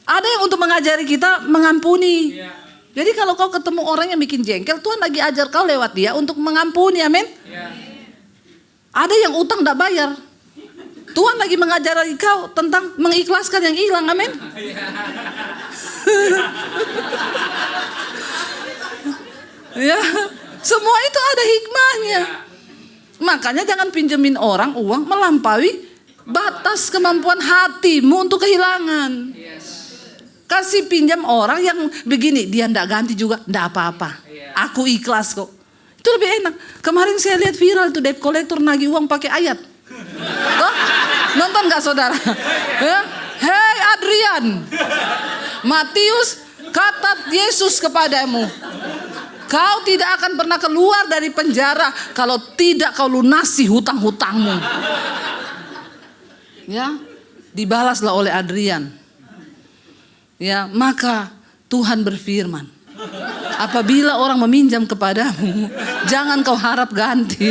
Ada yang untuk mengajari kita mengampuni. Jadi kalau kau ketemu orang yang bikin jengkel, Tuhan lagi ajar kau lewat dia untuk mengampuni, amin. Ada yang utang tidak bayar, Tuhan lagi mengajari kau tentang mengikhlaskan yang hilang, amin. Ya, semua itu ada hikmahnya. Makanya jangan pinjemin orang uang melampaui batas kemampuan hatimu untuk kehilangan. Kasih pinjam orang yang begini, dia ndak ganti juga, ndak apa-apa. Aku ikhlas kok. Itu lebih enak. Kemarin saya lihat viral tuh debt collector nagih uang pakai ayat. Tuh, nonton nggak saudara? Hei Adrian, Matius kata Yesus kepadamu, kau tidak akan pernah keluar dari penjara kalau tidak kau lunasi hutang-hutangmu. Ya, dibalaslah oleh Adrian. Ya, maka Tuhan berfirman, apabila orang meminjam kepadamu, jangan kau harap ganti.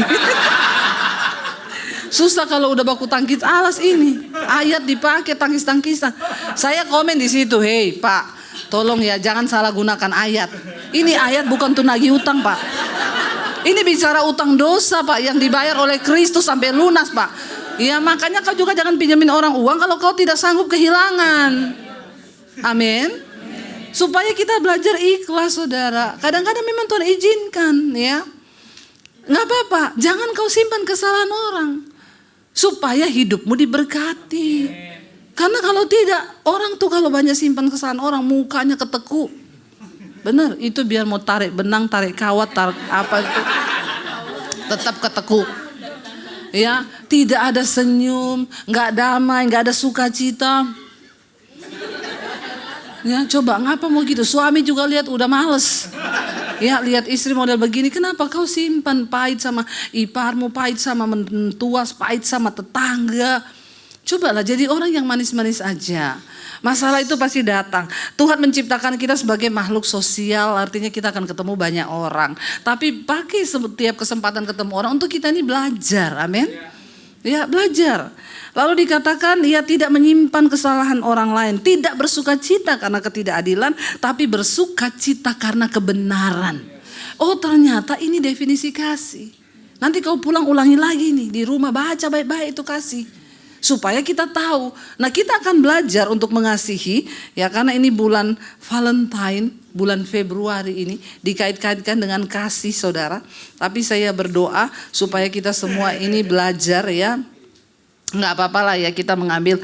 Susah kalau udah baku tangkis alas ini. Ayat dipakai tangkis-tangkisan. Saya komen di situ, hei Pak, tolong ya jangan salah gunakan ayat. Ini ayat bukan untuk nagih utang Pak. Ini bicara utang dosa Pak yang dibayar oleh Kristus sampai lunas Pak. Ya makanya kau juga jangan pinjamin orang uang kalau kau tidak sanggup kehilangan. Amin. Supaya kita belajar ikhlas saudara. Kadang-kadang memang Tuhan izinkan ya. Nggak apa-apa, jangan kau simpan kesalahan orang. Supaya hidupmu diberkati. Karena kalau tidak, orang tuh kalau banyak simpan kesalahan orang, mukanya ketekuk. Benar, itu biar mau tarik benang, tarik kawat, tarik apa itu, tetap ketekuk. Ya, tidak ada senyum, nggak damai, nggak ada sukacita. Ya, coba ngapa mau gitu? Suami juga lihat udah males. Ya, lihat istri model begini, kenapa kau simpan pahit sama iparmu, pahit sama mentua, pahit sama tetangga. Cobalah jadi orang yang manis-manis aja. Masalah itu pasti datang. Tuhan menciptakan kita sebagai makhluk sosial, artinya kita akan ketemu banyak orang. Tapi pakai setiap kesempatan ketemu orang untuk kita ini belajar, amin. Ya, belajar. Lalu dikatakan ia tidak menyimpan kesalahan orang lain, tidak bersukacita karena ketidakadilan, tapi bersukacita karena kebenaran. Oh, ternyata ini definisi kasih. Nanti kau pulang ulangi lagi nih di rumah, baca baik-baik itu kasih. Supaya kita tahu. Nah, kita akan belajar untuk mengasihi, ya, karena ini bulan Valentine, bulan Februari ini dikait-kaitkan dengan kasih, saudara. Tapi saya berdoa supaya kita semua ini belajar, ya. Nggak apa-apa lah ya kita mengambil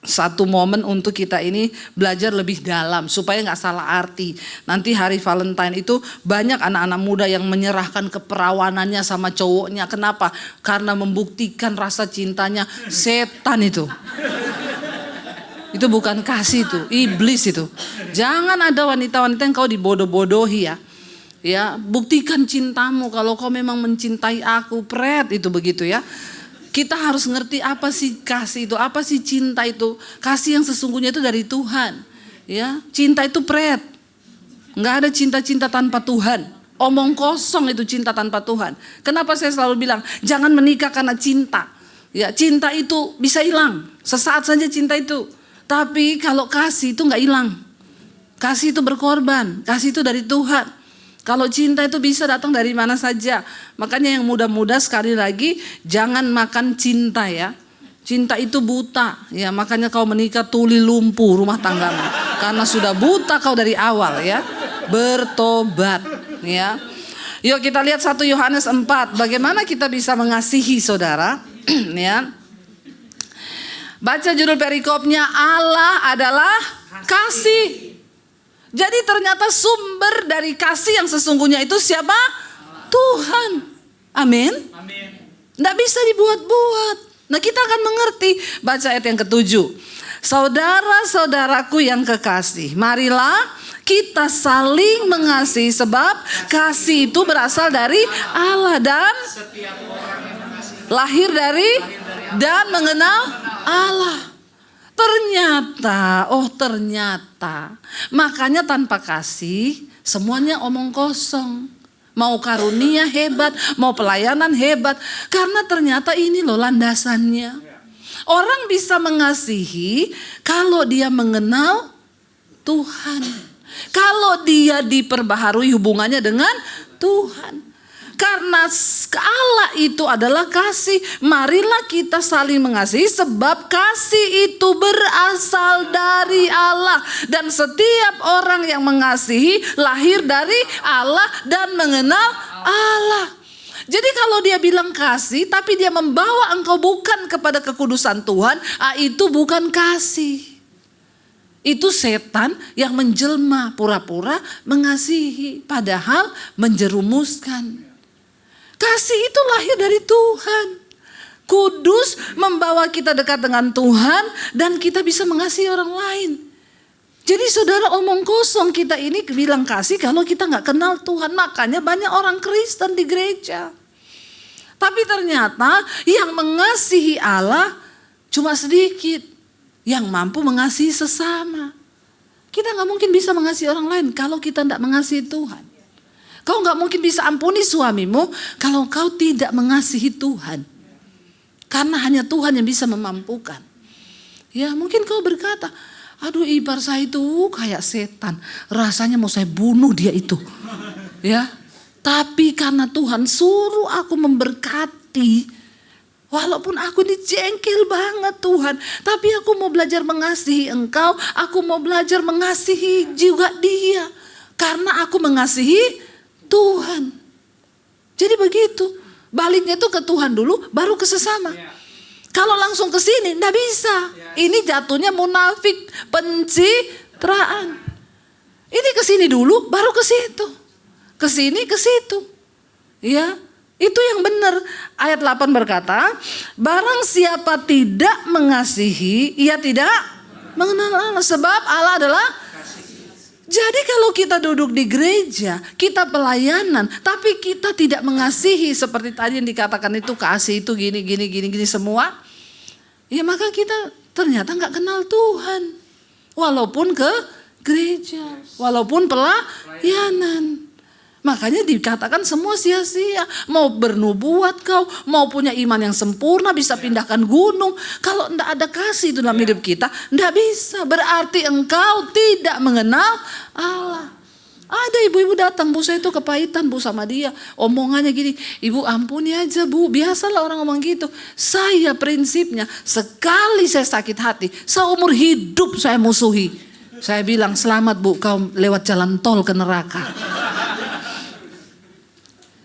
satu momen untuk kita ini belajar lebih dalam supaya nggak salah arti. Nanti hari Valentine itu banyak anak-anak muda yang menyerahkan keperawanannya sama cowoknya. Kenapa? Karena membuktikan rasa cintanya. Setan itu. Itu bukan kasih itu, iblis itu. Jangan ada wanita-wanita yang kau dibodoh-bodohi ya. Ya, buktikan cintamu kalau kau memang mencintai aku, pret itu begitu ya. Kita harus ngerti apa sih kasih itu, apa sih cinta itu. Kasih yang sesungguhnya itu dari Tuhan. Ya, cinta itu pret. Nggak ada cinta-cinta tanpa Tuhan. Omong kosong itu cinta tanpa Tuhan. Kenapa saya selalu bilang, jangan menikah karena cinta. Ya, cinta itu bisa hilang. Sesaat saja cinta itu. Tapi kalau kasih itu nggak hilang. Kasih itu berkorban. Kasih itu dari Tuhan. Kalau cinta itu bisa datang dari mana saja. Makanya yang muda-muda sekali lagi jangan makan cinta ya. Cinta itu buta. Ya, makanya kau menikah tuli lumpuh rumah tanggamu. Karena sudah buta kau dari awal ya. Bertobat ya. Yuk kita lihat 1 Yohanes 4. Bagaimana kita bisa mengasihi saudara? Ya. Baca judul perikopnya, Allah adalah kasih. Jadi ternyata sumber dari kasih yang sesungguhnya itu siapa? Tuhan. Amin. Nggak bisa dibuat-buat. Nah, kita akan mengerti. Baca ayat yang ke-7. Saudara-saudaraku yang kekasih, marilah kita saling mengasihi sebab kasih itu berasal dari Allah dan lahir dari dan mengenal Allah. Ternyata, makanya tanpa kasih semuanya omong kosong. Mau karunia hebat, mau pelayanan hebat. Karena ternyata ini loh landasannya. Orang bisa mengasihi kalau dia mengenal Tuhan. Kalau dia diperbaharui hubungannya dengan Tuhan. Karena Allah itu adalah kasih. Marilah kita saling mengasihi sebab kasih itu berasal dari Allah. Dan setiap orang yang mengasihi lahir dari Allah dan mengenal Allah. Jadi kalau dia bilang kasih tapi dia membawa engkau bukan kepada kekudusan Tuhan, itu bukan kasih. Itu setan yang menjelma pura-pura mengasihi padahal menjerumuskan. Kasih itu lahir dari Tuhan. Kudus membawa kita dekat dengan Tuhan dan kita bisa mengasihi orang lain. Jadi saudara, omong kosong kita ini bilang kasih kalau kita gak kenal Tuhan. Makanya banyak orang Kristen di gereja. Tapi ternyata yang mengasihi Allah cuma sedikit. Yang mampu mengasihi sesama. Kita gak mungkin bisa mengasihi orang lain kalau kita gak mengasihi Tuhan. Kau gak mungkin bisa ampuni suamimu kalau kau tidak mengasihi Tuhan. Karena hanya Tuhan yang bisa memampukan. Ya, mungkin kau berkata, aduh ibar saya itu kayak setan. Rasanya mau saya bunuh dia itu. Ya, tapi karena Tuhan suruh aku memberkati. Walaupun aku ini jengkel banget Tuhan. Tapi aku mau belajar mengasihi engkau. Aku mau belajar mengasihi juga dia. Karena aku mengasihi Tuhan. Jadi begitu. Baliknya itu ke Tuhan dulu, baru ke sesama. Kalau langsung ke sini, enggak bisa. Ini jatuhnya munafik, pencitraan. Ini ke sini dulu, baru ke situ. Ke sini, ke situ. Ya, itu yang benar. Ayat 8 berkata, barang siapa tidak mengasihi, ia tidak mengenal Allah. Sebab Allah adalah. Jadi kalau kita duduk di gereja, kita pelayanan, tapi kita tidak mengasihi seperti tadi yang dikatakan itu kasih itu gini semua. ya maka kita ternyata nggak kenal Tuhan. Walaupun ke gereja, walaupun pelayanan. Makanya dikatakan semua sia-sia. Mau bernubuat kau, mau punya iman yang sempurna, bisa pindahkan gunung. Kalau tidak ada kasih dalam hidup kita, tidak bisa. Berarti engkau tidak mengenal Allah. Ada ibu-ibu datang, bu saya itu kepahitan bu sama dia. Omongannya gini, ibu ampuni aja bu, biasalah orang ngomong gitu. Saya prinsipnya, sekali saya sakit hati, seumur hidup saya musuhi. Saya bilang, selamat bu, kau lewat jalan tol ke neraka.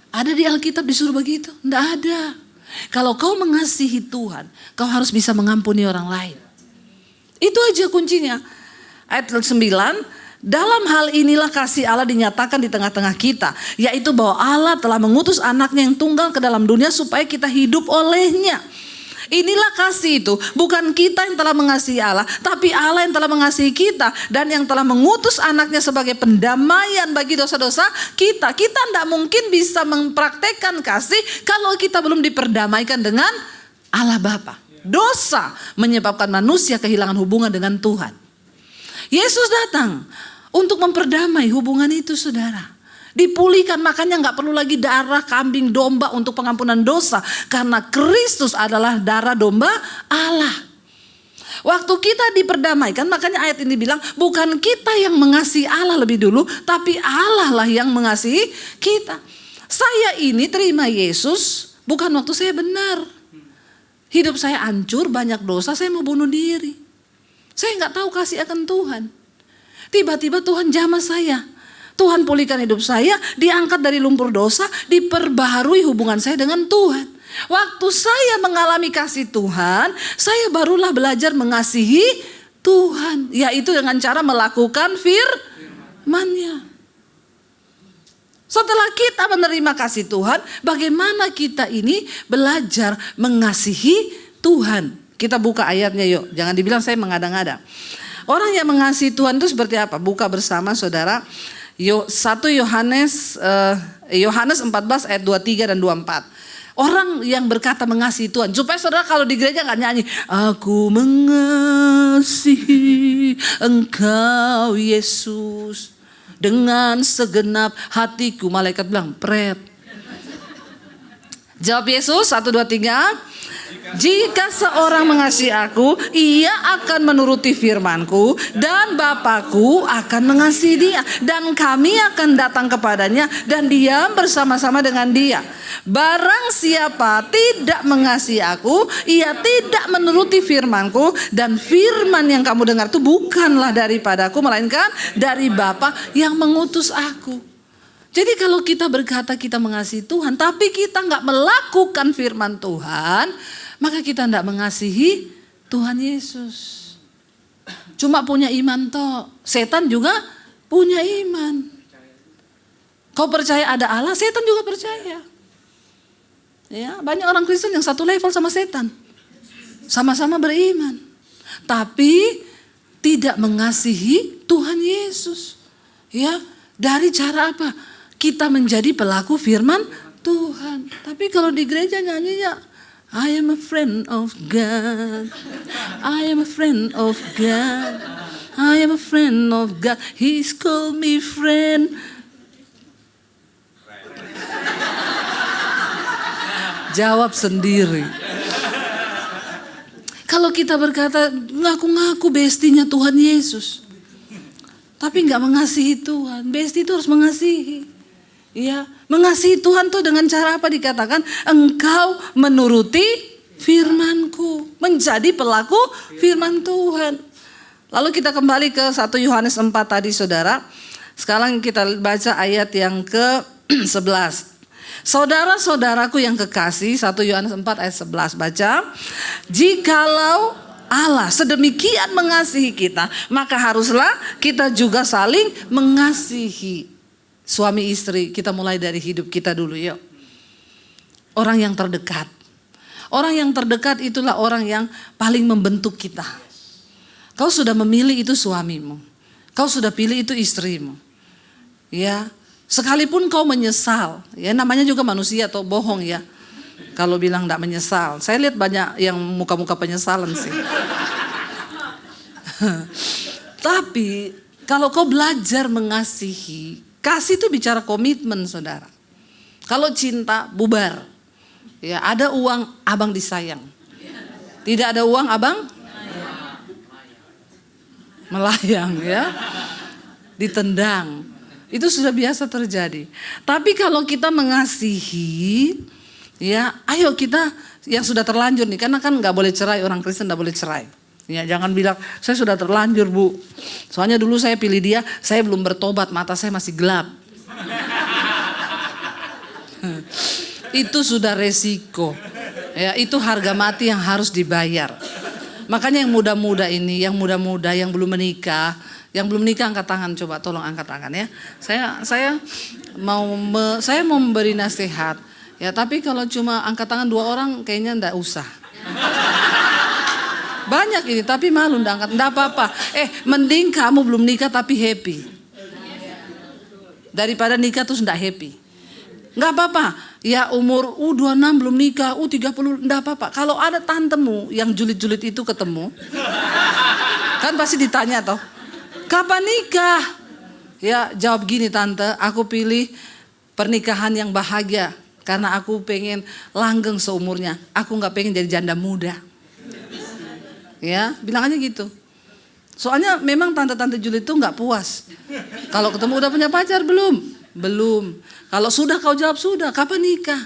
Ada di Alkitab disuruh begitu? Tidak ada. Kalau kau mengasihi Tuhan, kau harus bisa mengampuni orang lain. Itu aja kuncinya. Ayat 9, dalam hal inilah kasih Allah dinyatakan di tengah-tengah kita, yaitu bahwa Allah telah mengutus anaknya yang tunggal ke dalam dunia supaya kita hidup olehnya. Inilah kasih itu, bukan kita yang telah mengasihi Allah, tapi Allah yang telah mengasihi kita dan yang telah mengutus anaknya sebagai pendamaian bagi dosa-dosa kita. Kita tidak mungkin bisa mempraktekkan kasih kalau kita belum diperdamaikan dengan Allah Bapa. Dosa menyebabkan manusia kehilangan hubungan dengan Tuhan. Yesus datang untuk memperdamai hubungan itu, saudara. Dipulihkan, makanya nggak perlu lagi darah kambing domba untuk pengampunan dosa. Karena Kristus adalah darah domba Allah. Waktu kita diperdamaikan, makanya ayat ini bilang bukan kita yang mengasihi Allah lebih dulu, tapi Allah lah yang mengasihi kita. Saya ini terima Yesus bukan waktu saya benar. Hidup saya hancur, banyak dosa, saya mau bunuh diri. Saya nggak tahu kasih akan Tuhan. Tiba-tiba Tuhan jamah saya. Tuhan pulihkan hidup saya, diangkat dari lumpur dosa, diperbaharui hubungan saya dengan Tuhan. Waktu saya mengalami kasih Tuhan, saya barulah belajar mengasihi Tuhan. Yaitu dengan cara melakukan firman-Nya. Setelah kita menerima kasih Tuhan, bagaimana kita ini belajar mengasihi Tuhan? Kita buka ayatnya yuk, jangan dibilang saya mengada-ngada. Orang yang mengasihi Tuhan itu seperti apa? Buka bersama saudara. 1 Yohanes 14 ayat 23 dan 24. Orang yang berkata mengasihi Tuhan. Supaya saudara kalau di gereja gak nyanyi, aku mengasihi Engkau Yesus dengan segenap hatiku. Malaikat bilang, pret. Jawab Yesus, 1, 2, 3. Jika seorang mengasihi aku, ia akan menuruti firman-Ku dan Bapa-Ku akan mengasihi dia. Dan kami akan datang kepadanya dan diam bersama-sama dengan dia. Barang siapa tidak mengasihi aku, ia tidak menuruti firman-Ku. Dan firman yang kamu dengar itu bukanlah daripadaku, melainkan dari Bapa yang mengutus aku. Jadi kalau kita berkata kita mengasihi Tuhan, tapi kita nggak melakukan firman Tuhan, maka kita tidak mengasihi Tuhan Yesus. Cuma punya iman toh. Setan juga punya iman. Kau percaya ada Allah, setan juga percaya. Ya, banyak orang Kristen yang satu level sama setan. Sama-sama beriman. Tapi tidak mengasihi Tuhan Yesus. Ya, dari cara apa? Kita menjadi pelaku firman Tuhan. Tapi kalau di gereja nyanyinya, I am a friend of God. I am a friend of God. I am a friend of God. He's called me friend. Jawab sendiri. Kalau kita berkata ngaku-ngaku bestinya Tuhan Yesus, tapi nggak mengasihi Tuhan, besti itu harus mengasihi. Ya, mengasihi Tuhan tuh dengan cara apa dikatakan? Engkau menuruti firman-Ku, menjadi pelaku firman Tuhan. Lalu kita kembali ke 1 Yohanes 4 tadi saudara. Sekarang kita baca ayat yang ke-11. Saudara-saudaraku yang kekasih, 1 Yohanes 4 ayat 11 baca. Jikalau Allah sedemikian mengasihi kita, maka haruslah kita juga saling mengasihi. Suami istri, kita mulai dari hidup kita dulu yuk. Orang yang terdekat. Orang yang terdekat itulah orang yang paling membentuk kita. Kau sudah memilih itu suamimu. Kau sudah pilih itu istrimu. Ya, sekalipun kau menyesal, ya namanya juga manusia atau bohong ya. kalau bilang tidak menyesal. Saya lihat banyak yang muka-muka penyesalan sih. Tapi kalau kau belajar mengasihi, kasih itu bicara komitmen, saudara. Kalau cinta bubar, ya ada uang abang disayang, tidak ada uang abang melayang, ya ditendang. Itu sudah biasa terjadi. Tapi kalau kita mengasihi, ya ayo kita yang sudah terlanjur nih, karena kan nggak boleh cerai, orang Kristen nggak boleh cerai. Ya jangan bilang saya sudah terlanjur bu, soalnya dulu saya pilih dia, saya belum bertobat, mata saya masih gelap. Itu sudah resiko, ya itu harga mati yang harus dibayar. Makanya yang muda-muda ini, yang muda-muda yang belum menikah, angkat tangan, coba tolong angkat tangan ya. Saya mau memberi nasihat, ya tapi kalau cuma angkat tangan 2 orang kayaknya ndak usah. Banyak ini tapi malu ndak angkat, ndak apa-apa. Mending kamu belum nikah tapi happy, daripada nikah terus ndak happy. Nggak apa-apa. Ya umur 26 belum nikah, 30 ndak apa-apa. Kalau ada tantemu yang julid-julid itu ketemu, kan pasti ditanya toh, kapan nikah? Ya jawab gini, tante, aku pilih pernikahan yang bahagia karena aku pengen langgeng seumurnya. Aku nggak pengen jadi janda muda. Ya bilang aja gitu. Soalnya memang tante-tante julid itu nggak puas. Kalau ketemu udah punya pacar belum? Belum. Kalau sudah kau jawab sudah, kapan nikah?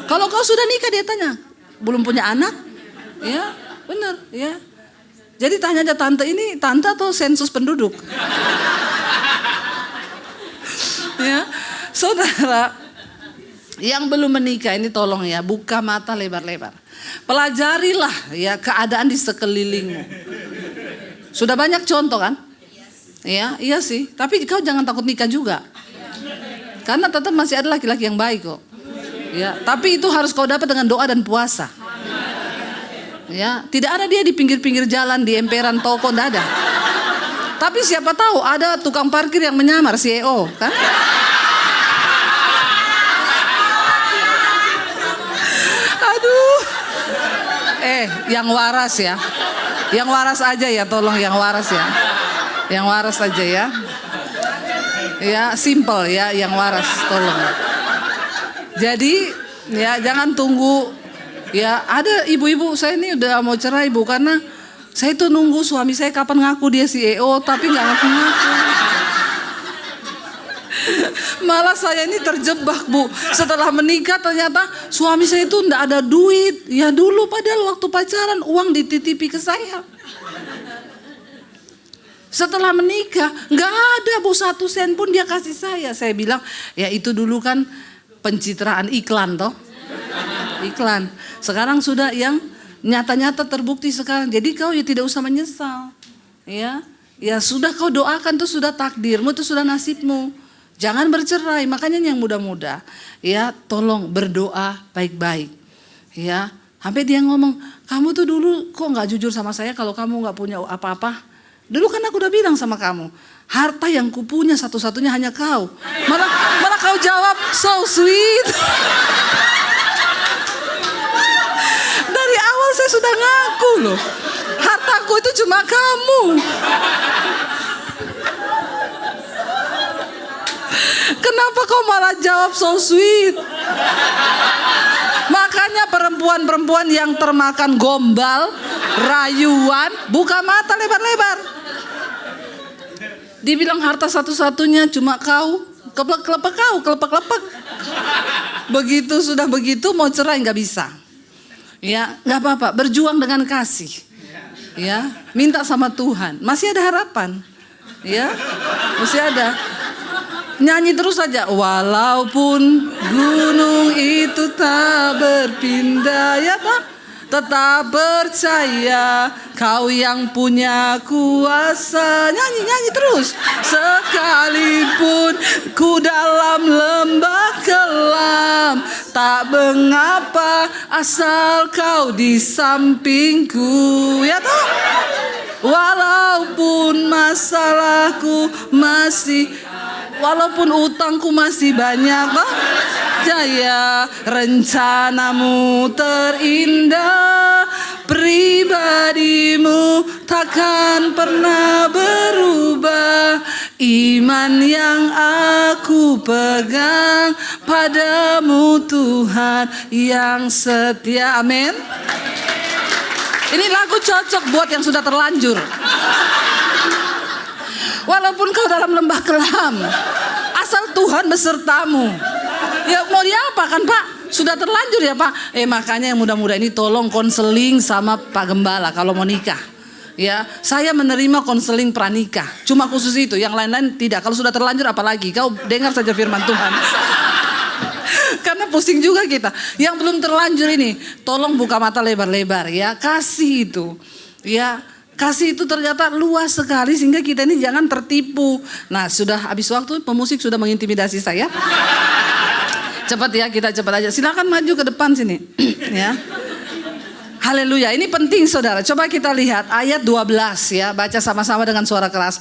Kalau kau sudah nikah dia tanya, belum punya anak? Ya, benar, ya. Jadi tanya aja, tante ini tante atau sensus penduduk? Ya, saudara, yang belum menikah ini tolong ya, buka mata lebar-lebar. Pelajarilah ya keadaan di sekelilingmu. Sudah banyak contoh kan? Ya, iya sih. Tapi kau jangan takut nikah juga. Karena tetap masih ada laki-laki yang baik kok. Ya, tapi itu harus kau dapat dengan doa dan puasa. Ya, tidak ada dia di pinggir-pinggir jalan, di emperan toko, tidak ada. Tapi siapa tahu ada tukang parkir yang menyamar CEO, kan? Aduh. Yang waras ya. Yang waras aja ya, tolong yang waras ya. Yang waras aja ya. Ya, simple ya, yang waras, tolong. Jadi, ya jangan tunggu. Ya, ada ibu-ibu, saya ini udah mau cerai bu, karena saya tuh nunggu suami saya kapan ngaku dia CEO, tapi nggak ngaku-ngaku. Malah saya ini terjebak bu. Setelah menikah ternyata suami saya itu nggak ada duit. Ya dulu padahal waktu pacaran uang dititipi ke saya. Setelah menikah nggak ada bu, 1 sen pun dia kasih saya. Saya bilang ya itu dulu kan pencitraan iklan toh. Iklan. Sekarang sudah yang nyata-nyata terbukti sekarang. Jadi kau ya tidak usah menyesal. Ya sudah kau doakan, itu sudah takdirmu, itu sudah nasibmu. Jangan bercerai. Makanya yang muda-muda ya tolong berdoa baik-baik. Ya sampai dia ngomong, kamu tuh dulu kok nggak jujur sama saya kalau kamu nggak punya apa-apa. Dulu kan aku udah bilang sama kamu, harta yang kupunya satu-satunya hanya kau. Malah kau jawab so sweet. Dari awal saya sudah ngaku loh, hartaku itu cuma kamu. Kenapa kau malah jawab so sweet? Makanya perempuan-perempuan yang termakan gombal, rayuan, buka mata lebar-lebar. Dibilang harta satu-satunya cuma kau, kelepek. Begitu sudah begitu mau cerai nggak bisa. Ya nggak apa-apa, berjuang dengan kasih. Ya minta sama Tuhan, masih ada harapan. Ya masih ada. Nyanyi terus saja. Walaupun gunung itu tak berpindah, ya tak? Tetap percaya kau yang punya kuasa. Nyanyi terus. Sekalipun ku dalam lembah kelam, tak mengapa asal kau di sampingku. Ya toh? Walaupun masalahku masih, walaupun utangku masih banyak, toh? jaya, rencanamu terindah, pribadimu takkan pernah berubah. Iman yang aku pegang padamu Tuhan yang setia. Amin. Ini lagu cocok buat yang sudah terlanjur. Walaupun kau dalam lembah kelam, asal Tuhan besertamu. Ya mau diapakan Pak? Sudah terlanjur ya Pak. Makanya yang muda-muda ini tolong konseling sama Pak Gembala kalau mau nikah. Ya, saya menerima konseling pranikah. Cuma khusus itu, yang lain-lain tidak. Kalau sudah terlanjur apalagi, kau dengar saja firman Tuhan. Karena pusing juga kita. Yang belum terlanjur ini, tolong buka mata lebar-lebar ya. Kasih itu, ya. Kasih itu ternyata luas sekali sehingga kita ini jangan tertipu. Nah, sudah habis waktu, pemusik sudah mengintimidasi saya. Cepat ya, kita cepat aja. Silakan maju ke depan sini, ya. Haleluya, ini penting saudara. Coba kita lihat ayat 12 ya. Baca sama-sama dengan suara keras.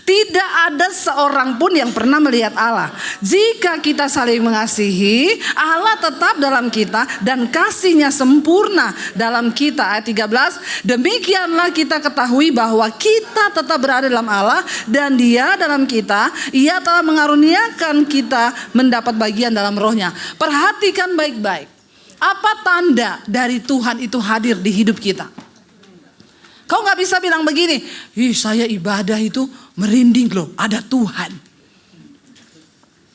Tidak ada seorang pun yang pernah melihat Allah. Jika kita saling mengasihi, Allah tetap dalam kita dan kasih-Nya sempurna dalam kita. Ayat 13. Demikianlah kita ketahui bahwa kita tetap berada dalam Allah dan Dia dalam kita. Ia telah mengaruniakan kita mendapat bagian dalam roh-Nya. Perhatikan baik-baik. Apa tanda dari Tuhan itu hadir di hidup kita? Kau gak bisa bilang begini, saya ibadah itu merinding loh, ada Tuhan.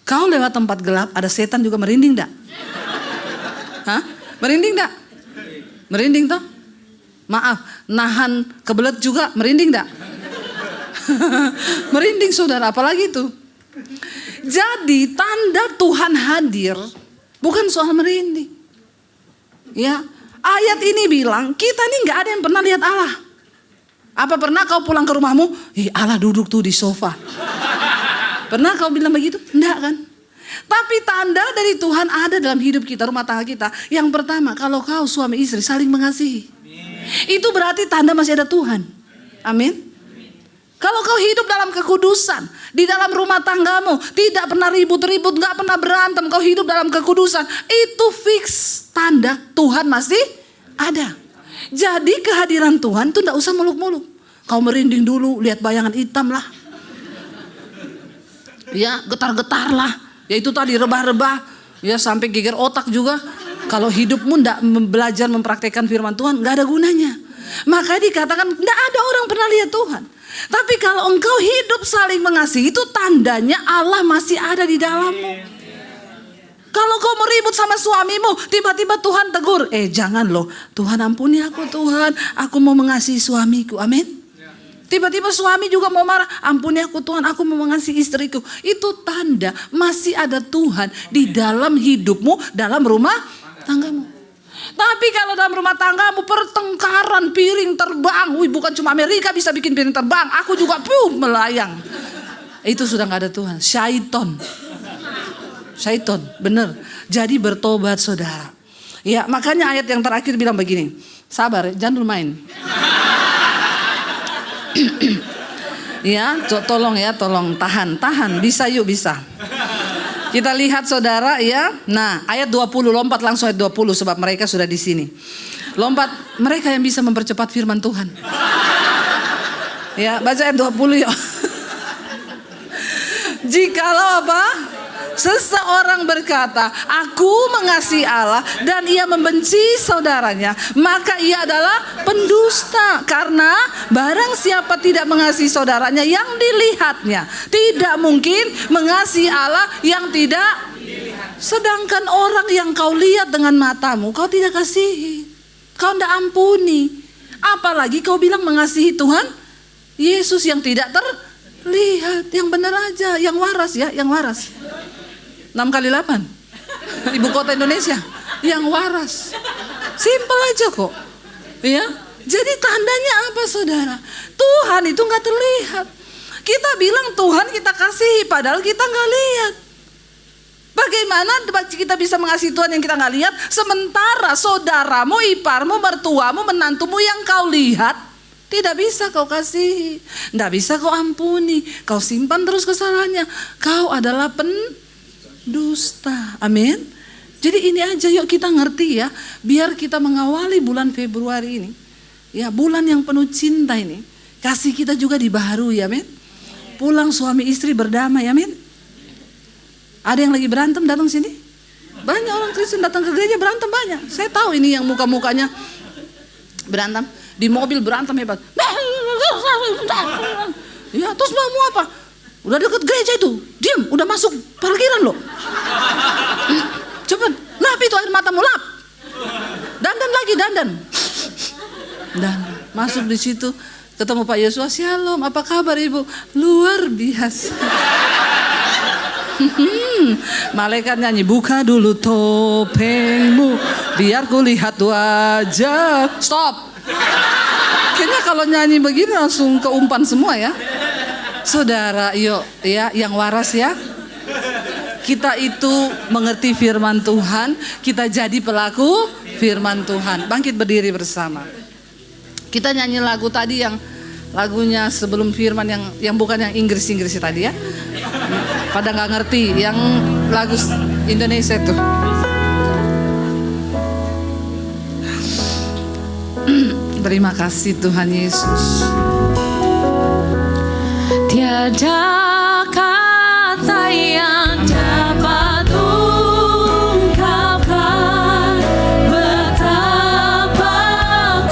Kau lewat tempat gelap, ada setan juga merinding gak? Hah? Merinding gak? Merinding toh? Maaf, nahan kebelet juga merinding gak? Merinding saudara, apalagi itu. Jadi tanda Tuhan hadir bukan soal merinding. Ya, ayat ini bilang kita nih nggak ada yang pernah lihat Allah. Apa pernah kau pulang ke rumahmu, Allah duduk tuh di sofa? Pernah kau bilang begitu? Enggak kan? Tapi tanda dari Tuhan ada dalam hidup kita, rumah tangga kita. Yang pertama, kalau kau suami istri saling mengasihi, itu berarti tanda masih ada Tuhan. Amin. Kalau kau hidup dalam kekudusan, di dalam rumah tanggamu, tidak pernah ribut-ribut, gak pernah berantem, kau hidup dalam kekudusan, itu fix tanda Tuhan masih ada. Jadi kehadiran Tuhan itu gak usah muluk-muluk. Kau merinding dulu, lihat bayangan hitam lah. Ya, getar-getar lah. Ya itu tadi rebah-rebah, ya sampai geger otak juga. Kalau hidupmu gak belajar mempraktekkan firman Tuhan, gak ada gunanya. Maka dikatakan gak ada orang pernah lihat Tuhan. Tapi kalau engkau hidup saling mengasihi, itu tandanya Allah masih ada di dalammu. Kalau kau meribut sama suamimu, tiba-tiba Tuhan tegur, jangan loh, Tuhan ampuni aku Tuhan, aku mau mengasihi suamiku, amin. Tiba-tiba suami juga mau marah, ampuni aku Tuhan, aku mau mengasihi istriku. Itu tanda masih ada Tuhan di dalam hidupmu, dalam rumah tanggamu. Tapi kalau dalam rumah tanggamu pertengkaran, piring terbang, bukan cuma Amerika bisa bikin piring terbang, aku juga melayang. Itu sudah gak ada Tuhan, syaiton, bener. Jadi bertobat saudara. Ya makanya ayat yang terakhir bilang begini, sabar, jangan dulu main. Ya, tolong tahan, bisa yuk bisa. Kita lihat saudara ya. Nah, ayat 20, lompat langsung ayat 20 sebab mereka sudah di sini. Lompat, mereka yang bisa mempercepat firman Tuhan. Ya, baca ayat 20 yuk. Jikalau apa? Seseorang berkata, aku mengasihi Allah dan ia membenci saudaranya, maka ia adalah pendusta. Karena barang siapa tidak mengasihi saudaranya yang dilihatnya, tidak mungkin mengasihi Allah yang tidak. Sedangkan orang yang kau lihat dengan matamu, kau tidak kasihi, kau tidak ampuni. Apalagi kau bilang mengasihi Tuhan Yesus yang tidak terlihat. Yang benar aja, yang waras ya, yang waras. 6 kali 8 ibu kota Indonesia yang waras, simple aja kok ya. Jadi tandanya apa saudara? Tuhan itu gak terlihat. Kita bilang Tuhan kita kasihi padahal kita gak lihat. Bagaimana kita bisa mengasihi Tuhan yang kita gak lihat, sementara saudaramu, iparmu, mertuamu, menantumu yang kau lihat tidak bisa kau kasihi, tidak bisa kau ampuni, kau simpan terus kesalahannya. Kau adalah pendusta. Amin. Jadi ini aja yuk kita ngerti ya, biar kita mengawali bulan Februari ini, ya bulan yang penuh cinta ini, kasih kita juga dibaharui, amin. Pulang suami istri berdamai, amin. Ada yang lagi berantem datang sini? Banyak orang Kristen datang ke gereja berantem banyak. Saya tahu ini yang muka-mukanya berantem, di mobil berantem hebat. Ya terus mau apa? Udah deket gereja itu, diam, udah masuk parkiran loh. Cepet, lap itu air matamu, lap. Dandan lagi, dandan. Dan masuk di situ, ketemu Pak Yosua, shalom, apa kabar ibu? Luar biasa. Malaikat nyanyi, buka dulu topengmu, biar ku lihat wajah. Stop. Kayaknya kalau nyanyi begini langsung keumpan semua ya. Saudara, yuk ya, yang waras ya. Kita itu mengerti firman Tuhan, kita jadi pelaku firman Tuhan. Bangkit berdiri bersama. Kita nyanyi lagu tadi yang lagunya sebelum firman yang bukan yang Inggris tadi ya. Pada nggak ngerti, yang lagu Indonesia tuh. Terima kasih Tuhan Yesus. Tiada kata yang dapat ungkapkan betapa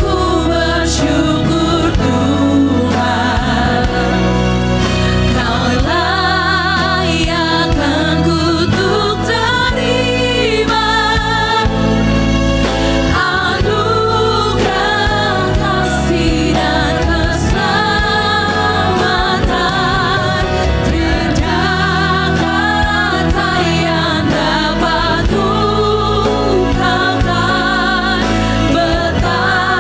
ku bersyukur Tuhan. Kau layakan kutuk terima anugerah kasih dan keselamatan. Tiada kata yang dapat ungkapkan betapa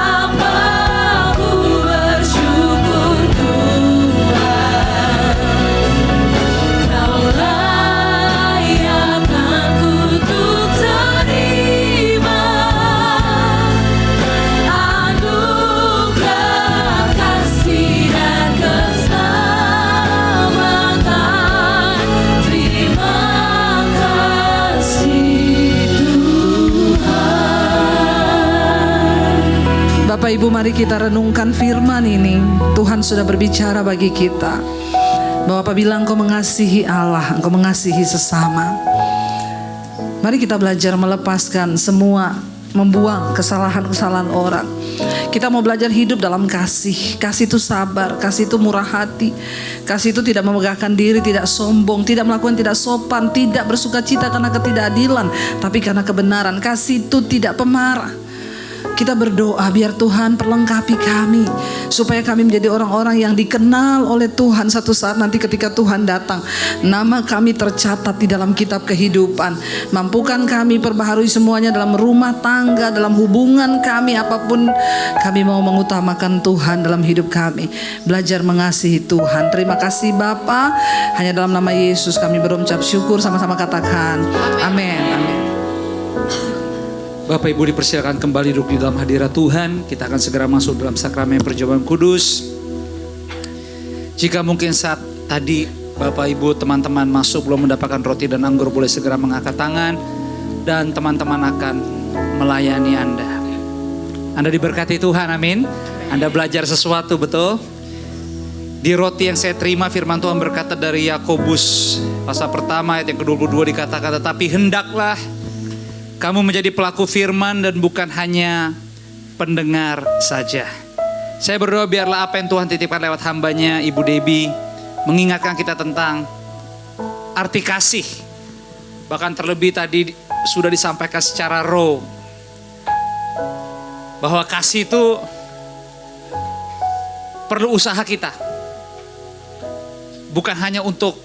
ku bersyukur Tuhan. Kau layakan kutuk terima anugerah kasih dan keselamatan. Terima kasih Tuhan. Bapak Ibu, mari kita renungkan firman ini. Tuhan sudah berbicara bagi kita bahwa apabila engkau mengasihi Allah, engkau mengasihi sesama. Mari kita belajar melepaskan semua, membuang kesalahan-kesalahan orang. Kita mau belajar hidup dalam kasih. Kasih itu sabar, kasih itu murah hati. Kasih itu tidak memegahkan diri, tidak sombong, tidak melakukan tidak sopan, tidak bersukacita karena ketidakadilan, tapi karena kebenaran. Kasih itu tidak pemarah. Kita berdoa biar Tuhan perlengkapi kami, supaya kami menjadi orang-orang yang dikenal oleh Tuhan. Satu saat nanti ketika Tuhan datang, nama kami tercatat di dalam kitab kehidupan. Mampukan kami perbaharui semuanya dalam rumah tangga, dalam hubungan kami, apapun kami mau mengutamakan Tuhan dalam hidup kami. Belajar mengasihi Tuhan. Terima kasih Bapa. Hanya dalam nama Yesus kami berucap syukur, sama-sama katakan amin. Amin. Bapak Ibu dipersilakan kembali duduk di dalam hadirat Tuhan. Kita akan segera masuk dalam sakramen perjamuan kudus. Jika mungkin saat tadi Bapak Ibu teman-teman masuk belum mendapatkan roti dan anggur, boleh segera mengangkat tangan dan teman-teman akan melayani Anda. Anda diberkati Tuhan, amin. Anda belajar sesuatu, betul? Di roti yang saya terima firman Tuhan berkata dari Yakobus pasal pertama ayat yang ke-22 dikatakan, tetapi hendaklah kamu menjadi pelaku firman dan bukan hanya pendengar saja. Saya berdoa biarlah apa yang Tuhan titipkan lewat hambanya Ibu Debbie mengingatkan kita tentang arti kasih. Bahkan terlebih tadi sudah disampaikan secara raw bahwa kasih itu perlu usaha kita. Bukan hanya untuk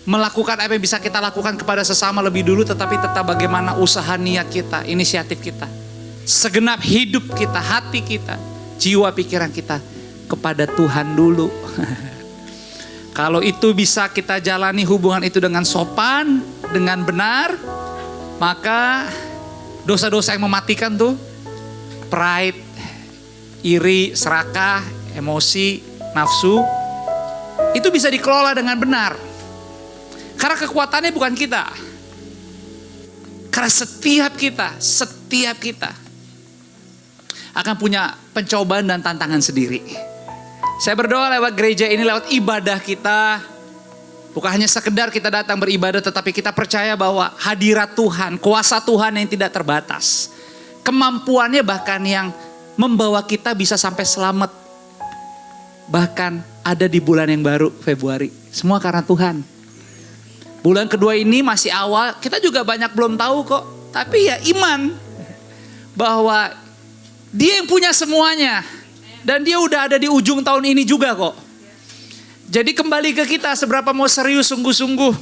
melakukan apa yang bisa kita lakukan kepada sesama lebih dulu, tetapi tetap bagaimana usaha niat kita, inisiatif kita, segenap hidup kita, hati kita, jiwa pikiran kita kepada Tuhan dulu. Kalau itu bisa kita jalani hubungan itu dengan sopan, dengan benar, maka dosa-dosa yang mematikan tuh, pride, iri, serakah, emosi, nafsu, itu bisa dikelola dengan benar. Karena kekuatannya bukan kita. Karena setiap kita akan punya pencobaan dan tantangan sendiri. Saya berdoa lewat gereja ini, lewat ibadah kita, bukan hanya sekedar kita datang beribadah, tetapi kita percaya bahwa hadirat Tuhan, kuasa Tuhan yang tidak terbatas, kemampuannya bahkan yang membawa kita bisa sampai selamat, bahkan ada di bulan yang baru, Februari. Semua karena Tuhan. Bulan kedua ini masih awal, kita juga banyak belum tahu kok. Tapi ya iman bahwa Dia yang punya semuanya. Dan Dia udah ada di ujung tahun ini juga kok. Jadi kembali ke kita, seberapa mau serius sungguh-sungguh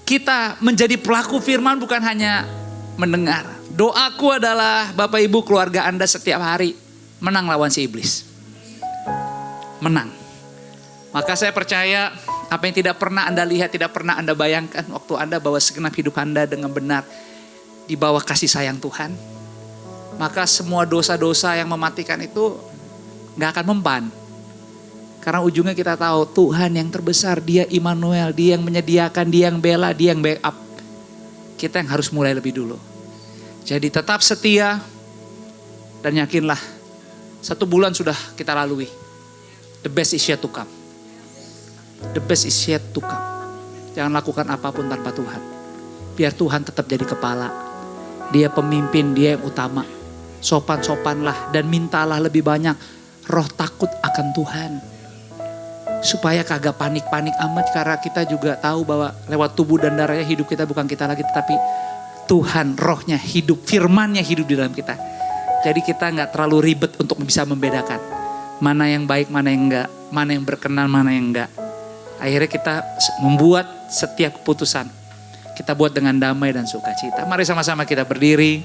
kita menjadi pelaku firman, bukan hanya mendengar. Doaku adalah Bapak Ibu keluarga Anda setiap hari menang lawan si iblis. Menang. Maka saya percaya apa yang tidak pernah Anda lihat, tidak pernah Anda bayangkan waktu Anda bawa segenap hidup Anda dengan benar di bawah kasih sayang Tuhan. Maka semua dosa-dosa yang mematikan itu gak akan mempan. Karena ujungnya kita tahu Tuhan yang terbesar, Dia Immanuel, Dia yang menyediakan, Dia yang bela, Dia yang backup. Kita yang harus mulai lebih dulu. Jadi tetap setia dan yakinlah 1 bulan sudah kita lalui. The best is yet to come. The best is yet to come. Jangan lakukan apapun tanpa Tuhan. Biar Tuhan tetap jadi kepala. Dia pemimpin, Dia yang utama. Sopan-sopanlah dan mintalah lebih banyak roh takut akan Tuhan. Supaya kagak panik-panik amat, karena kita juga tahu bahwa lewat tubuh dan darahnya hidup kita bukan kita lagi, tetapi Tuhan rohnya hidup, firmannya hidup di dalam kita. Jadi kita gak terlalu ribet untuk bisa membedakan mana yang baik, mana yang enggak, mana yang berkenan, mana yang enggak. Akhirnya kita membuat setiap keputusan kita buat dengan damai dan sukacita. Mari sama-sama kita berdiri.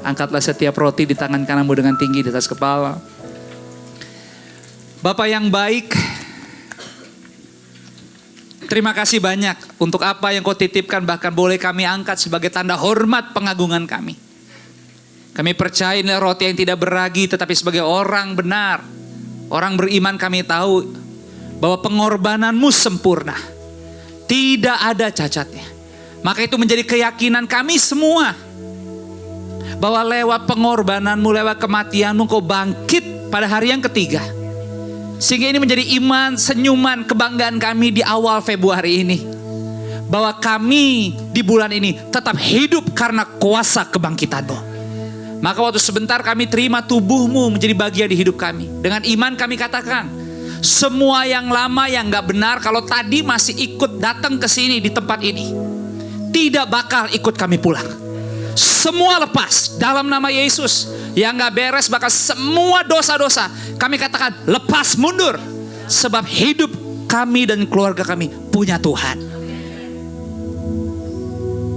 Angkatlah setiap roti di tangan kananmu dengan tinggi di atas kepala. Bapak yang baik, terima kasih banyak untuk apa yang kau titipkan, bahkan boleh kami angkat sebagai tanda hormat pengagungan kami. Kami percaya inilah roti yang tidak beragi, tetapi sebagai orang benar, orang beriman, kami tahu bahwa pengorbananmu sempurna. Tidak ada cacatnya. Maka itu menjadi keyakinan kami semua. Bahwa lewat pengorbananmu, lewat kematianmu, kau bangkit pada hari yang ketiga. Sehingga ini menjadi iman, senyuman, kebanggaan kami di awal Februari ini. Bahwa kami di bulan ini tetap hidup karena kuasa kebangkitan-Mu. Maka waktu sebentar kami terima tubuh-Mu menjadi bagian di hidup kami. Dengan iman kami katakan, semua yang lama yang gak benar, kalau tadi masih ikut datang ke sini di tempat ini, tidak bakal ikut kami pulang. Semua lepas dalam nama Yesus. Yang gak beres, bahkan semua dosa-dosa kami katakan lepas mundur. Sebab hidup kami dan keluarga kami punya Tuhan.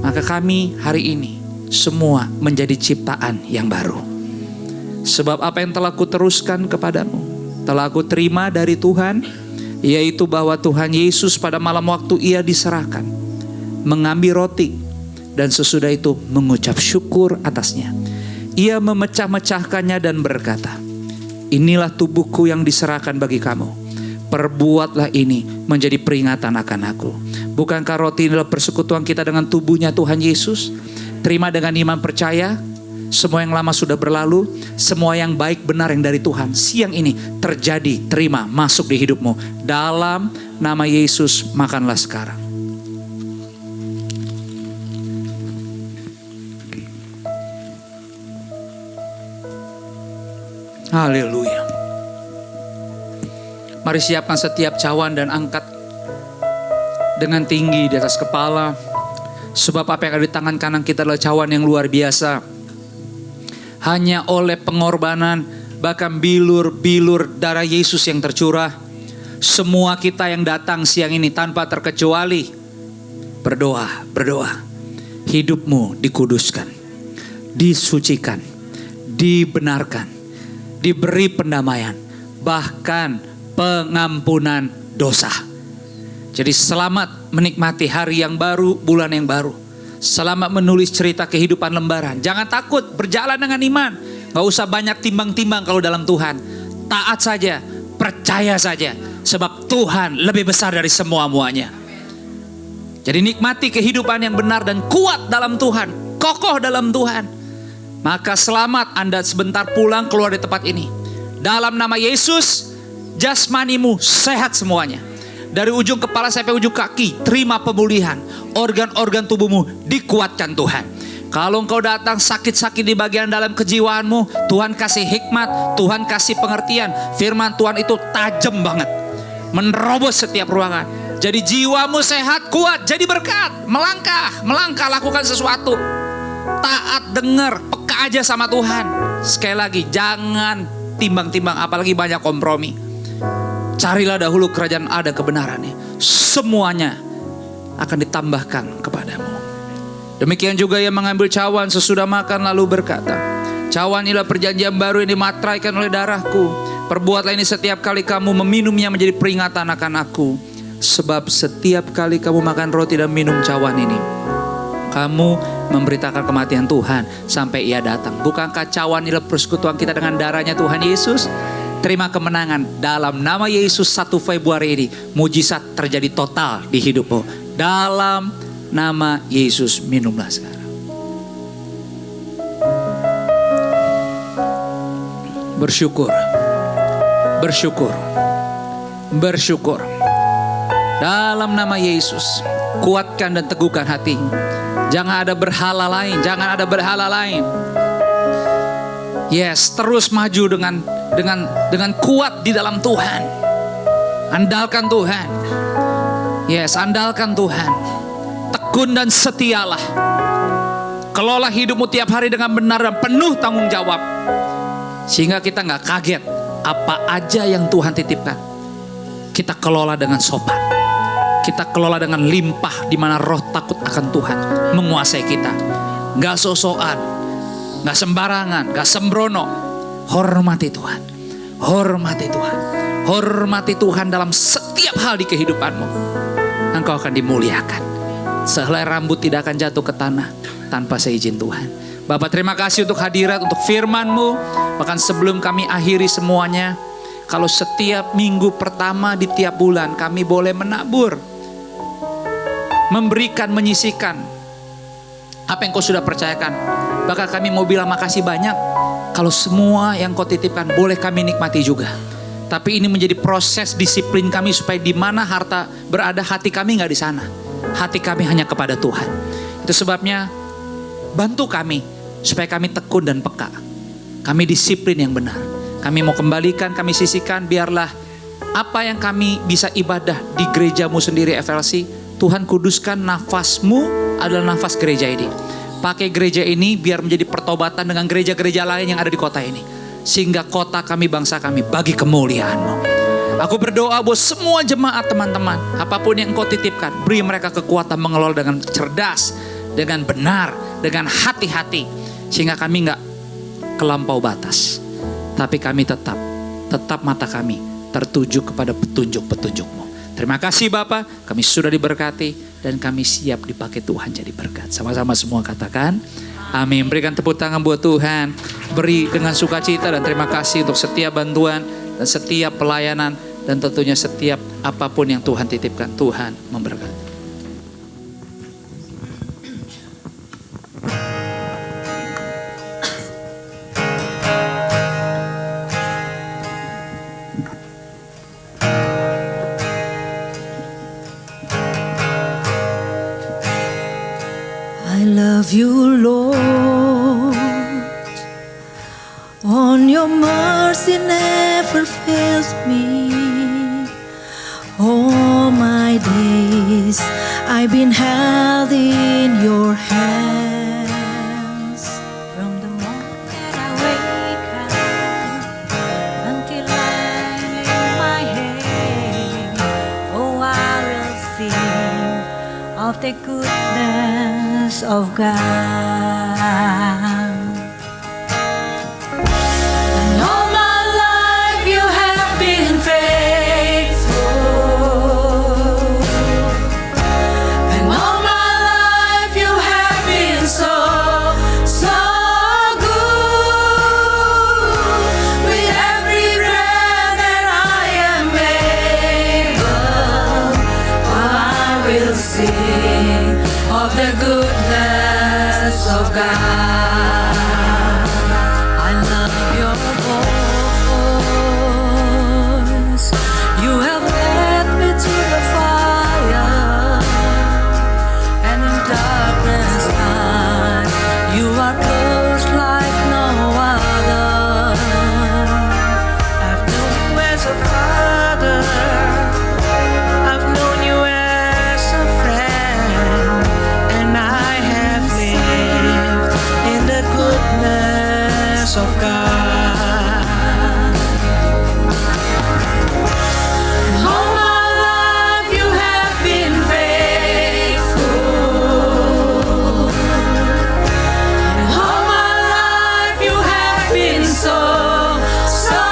Maka kami hari ini semua menjadi ciptaan yang baru. Sebab apa yang telah kuteruskan kepadamu telah aku terima dari Tuhan, yaitu bahwa Tuhan Yesus pada malam waktu Ia diserahkan mengambil roti, dan sesudah itu mengucap syukur atasnya. Ia memecah-mecahkannya dan berkata, inilah tubuhku yang diserahkan bagi kamu. Perbuatlah ini menjadi peringatan akan aku. Bukankah roti inilah persekutuan kita dengan tubuhnya Tuhan Yesus? Terima dengan iman percaya. Semua yang lama sudah berlalu. Semua yang baik benar yang dari Tuhan siang ini terjadi, terima, masuk di hidupmu. Dalam nama Yesus makanlah sekarang. Haleluya. Mari siapkan setiap cawan dan angkat dengan tinggi di atas kepala. Sebab apa yang ada di tangan kanan kita adalah cawan yang luar biasa. Hanya oleh pengorbanan, bahkan bilur-bilur darah Yesus yang tercurah, semua kita yang datang siang ini tanpa terkecuali berdoa. Hidupmu dikuduskan, disucikan, dibenarkan, diberi pendamaian, bahkan pengampunan dosa. Jadi selamat menikmati hari yang baru, bulan yang baru. Selamat menulis cerita kehidupan lembaran. Jangan takut, berjalan dengan iman. Gak usah banyak timbang-timbang kalau dalam Tuhan. Taat saja, percaya saja. Sebab Tuhan lebih besar dari semua-muanya. Jadi nikmati kehidupan yang benar dan kuat dalam Tuhan. kokoh dalam Tuhan. Maka selamat Anda sebentar pulang keluar dari tempat ini. Dalam nama Yesus, jasmanimu sehat semuanya. Dari ujung kepala sampai ujung kaki, terima pemulihan. Organ-organ tubuhmu dikuatkan Tuhan. Kalau engkau datang sakit-sakit di bagian dalam kejiwaanmu, Tuhan kasih hikmat, Tuhan kasih pengertian. Firman Tuhan itu tajam banget, menerobos setiap ruangan. Jadi jiwamu sehat, kuat, jadi berkat. Melangkah lakukan sesuatu. Taat, dengar, peka aja sama Tuhan. Sekali lagi, jangan timbang-timbang, apalagi banyak kompromi. Carilah dahulu kerajaan ada kebenarannya. Semuanya akan ditambahkan kepadamu. Demikian juga yang mengambil cawan sesudah makan lalu berkata, cawan inilah perjanjian baru yang dimateraikan oleh darahku. Perbuatlah ini setiap kali kamu meminumnya menjadi peringatan akan aku. Sebab setiap kali kamu makan roti dan minum cawan ini, kamu memberitakan kematian Tuhan sampai ia datang. Bukankah cawan inilah persekutuan kita dengan darahnya Tuhan Yesus? Terima kemenangan dalam nama Yesus. 1 Februari ini mujizat terjadi total di hidupmu. Dalam nama Yesus minumlah sekarang. Bersyukur. Dalam nama Yesus, kuatkan dan teguhkan hatimu. Jangan ada berhala lain. Yes, terus maju dengan kuat di dalam Tuhan. Andalkan Tuhan. Yes, andalkan Tuhan. Tekun dan setialah. Kelola hidupmu tiap hari dengan benar dan penuh tanggung jawab. Sehingga kita gak kaget apa aja yang Tuhan titipkan. Kita kelola dengan sopan. Kita kelola dengan limpah, di mana roh takut akan Tuhan menguasai kita. Gak sok-sokan, gak sembarangan, gak sembrono. Hormati Tuhan. Hormati Tuhan dalam setiap hal di kehidupanmu. Engkau akan dimuliakan. Sehelai rambut tidak akan jatuh ke tanah tanpa seizin Tuhan. Bapak, terima kasih untuk hadirat, untuk firman-Mu. Bahkan sebelum kami akhiri semuanya, kalau setiap minggu pertama di tiap bulan kami boleh menabur, memberikan, menyisikan apa yang Kau sudah percayakan. Bahkan kami mau bilang makasih banyak. Kalau semua yang Kau titipkan boleh kami nikmati juga. Tapi ini menjadi proses disiplin kami supaya di mana harta berada, hati kami nggak di sana. Hati kami hanya kepada Tuhan. Itu sebabnya bantu kami supaya kami tekun dan peka. Kami disiplin yang benar. Kami mau kembalikan, kami sisihkan. Biarlah apa yang kami bisa ibadah di gerejamu sendiri FLC, Tuhan kuduskan. Nafasmu adalah nafas gereja ini. Pakai gereja ini biar menjadi pertobatan dengan gereja-gereja lain yang ada di kota ini. Sehingga kota kami, bangsa kami bagi kemuliaan-Mu. Aku berdoa buat semua jemaat teman-teman. Apapun yang Engkau titipkan, beri mereka kekuatan mengelola dengan cerdas, dengan benar, dengan hati-hati. Sehingga kami gak kelampau batas. Tapi kami tetap mata kami tertuju kepada petunjuk-petunjuk-Mu. Terima kasih Bapak, kami sudah diberkati dan kami siap dipakai Tuhan jadi berkat. Sama-sama semua katakan amin. Berikan tepuk tangan buat Tuhan. Beri dengan sukacita dan terima kasih untuk setiap bantuan dan setiap pelayanan dan tentunya setiap apapun yang Tuhan titipkan. Tuhan memberkati. I love you, Lord. On your mercy never fails me. All my days I've been held in your hands. From the moment that I wake up until I lay my head, oh, I will sing of the goodness of God. And all my life you have been faithful. And all my life you have been so good. With every breath that I am able, I will sing of the goodness of God. I love your voice. You have led me to the fire, and in darkness night, you are close like no other. I've known you as a father, I've known you as a friend, and I have lived in the goodness of God. All my life you have been faithful. All my life you have been so, so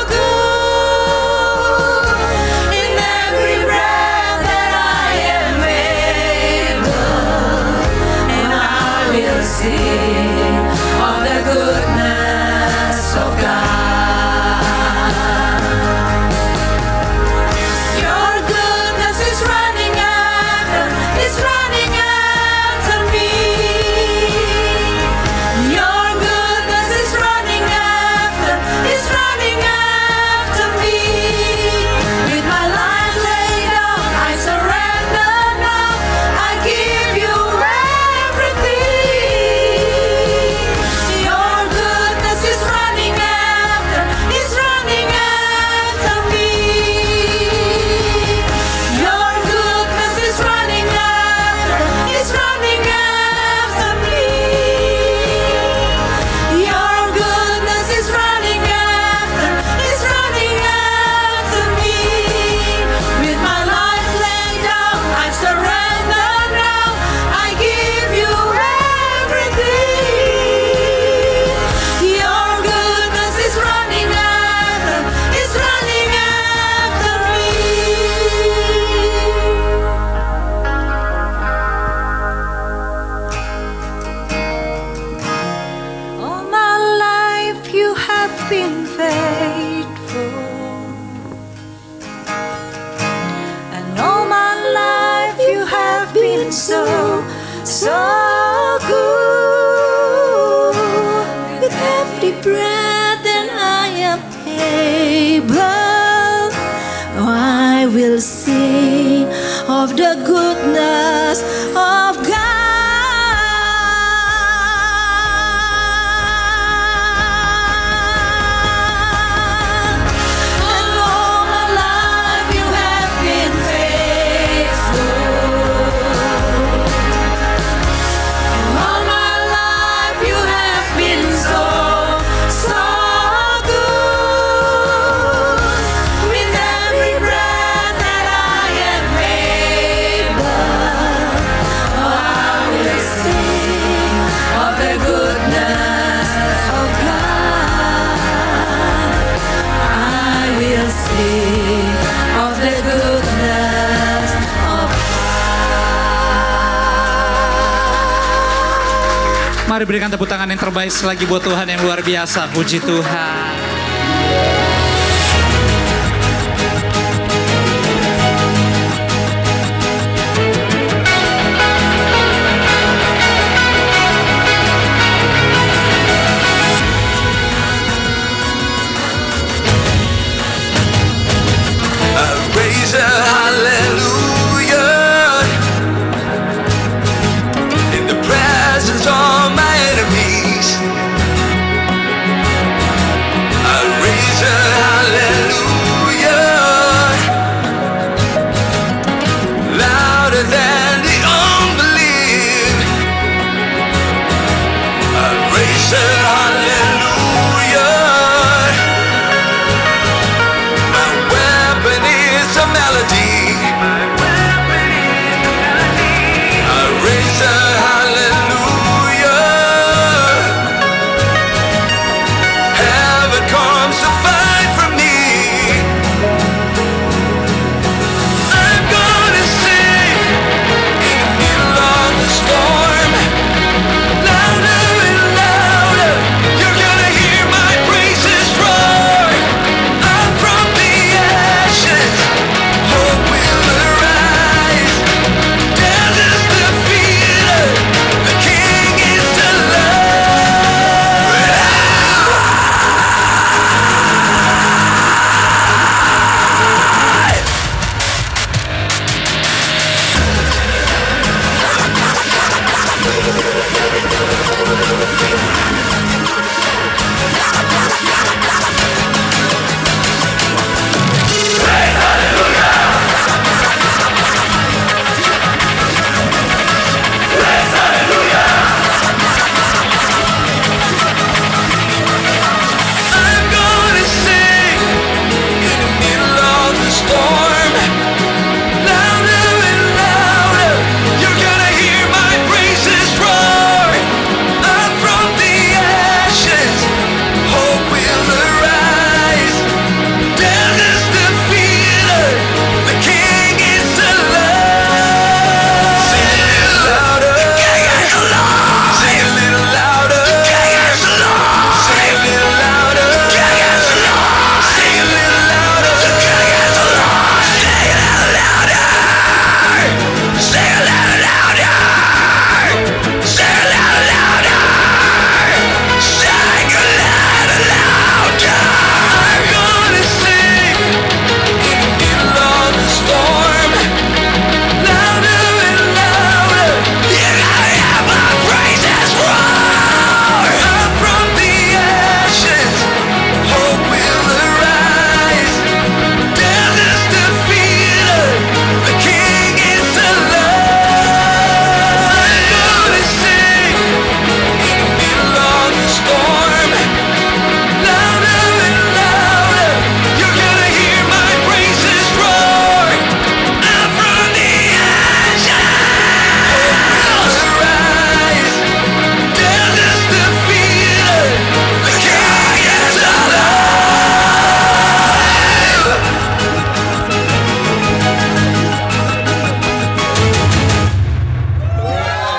good. In every breath that I am able, and I will sing of the goodness of God. Your goodness is running after me. Your goodness is running after me. With my life laid down, I surrender now. I give you everything. Your goodness is running after me. Your goodness is running after me. Your goodness is running after me. With my life laid down, I surrender now. I give you everything. Your goodness is running after me. All my life you have been faithful, and all my life you have been so, so good. With every breath that I am able, I will sing of the goodness of God. And all my life you have been faithful. All my life you have been so, so good. With every breath that I am able, I will sing of the goodness of God. I will sing of the goodness of God. Mari berikan tepuk tangan yang terbaik sekali lagi buat Tuhan yang luar biasa. Puji Tuhan. Raise a hallelujah in the presence of my enemies.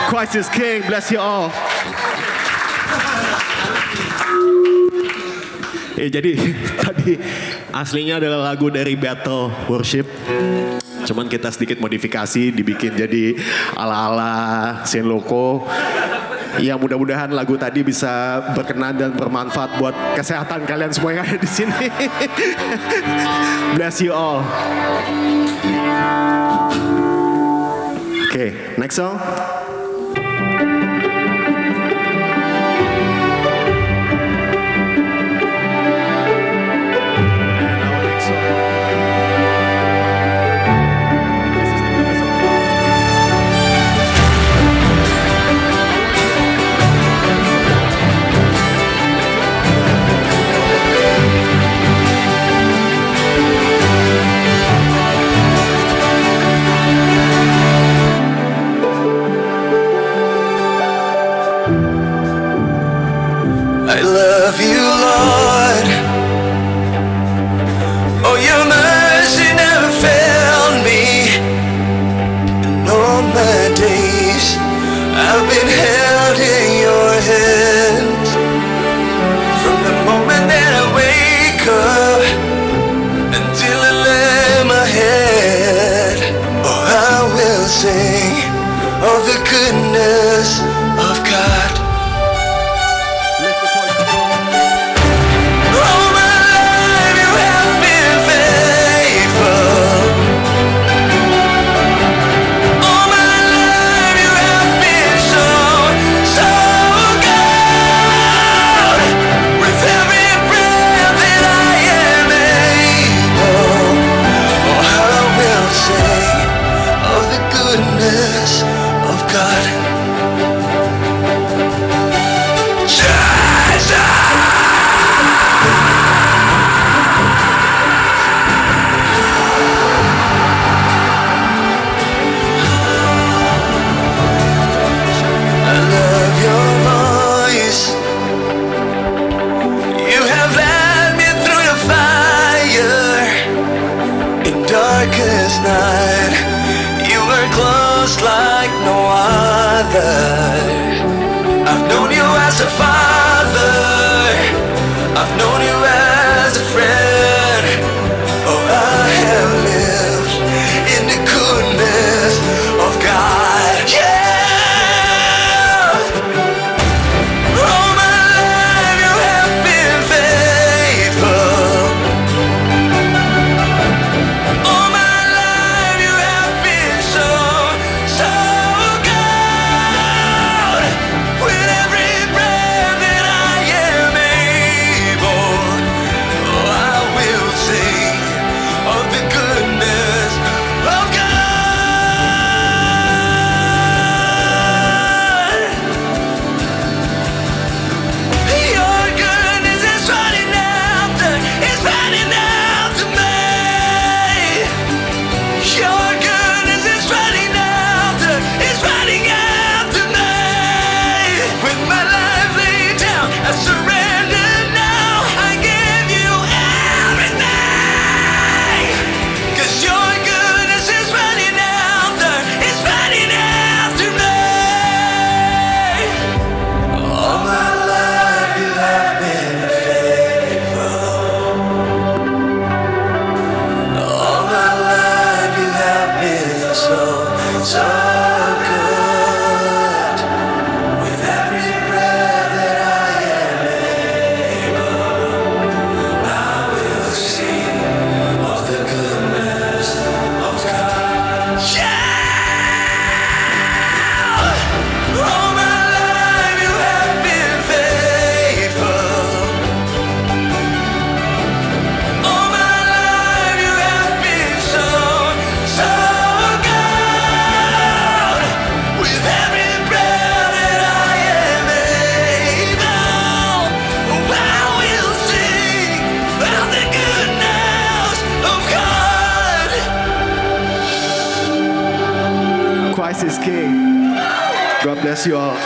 Christ is King. Bless you all. Jadi tadi aslinya adalah lagu dari Battle Worship. Cuman kita sedikit modifikasi, dibikin jadi ala-ala Saint Loco. Ya mudah-mudahan lagu tadi bisa berkenan dan bermanfaat buat kesehatan kalian semua yang ada di sini. Bless you all. Oke, next song. I love you, Lord. Oh, your mercy never failed me. In all my days, I've been held in your hands. From the moment that I wake up until I lay my head, oh, I will sing of the goodness of God. All my life you have been faithful. All my life you have been so, so good. With every breath that I am able, oh, I will sing of the goodness of God. I love your voice. You have led me through the fire. In darkest night, you were close like no other. I've known you as a father. I've known you as a friend. Oh, I have lived in the goodness of God. Yeah! All my life you have been faithful. All my life you have been so, so good. With every breath that I am able, oh, I will sing of the goodness of God. Your goodness is running after me. Your goodness is running after me. With my life laid down, I surrender now. I give you everything. 'Cause your goodness is running after me. All my life you have been faithful. All my life you have been so, so good. With every breath that I am able, I will sing of the goodness of God. Yeah! All my life you have been faithful. All my life you have been so, so good. With every breath that I am able, oh, I will sing of the goodness of God. Christ is King. God bless you all.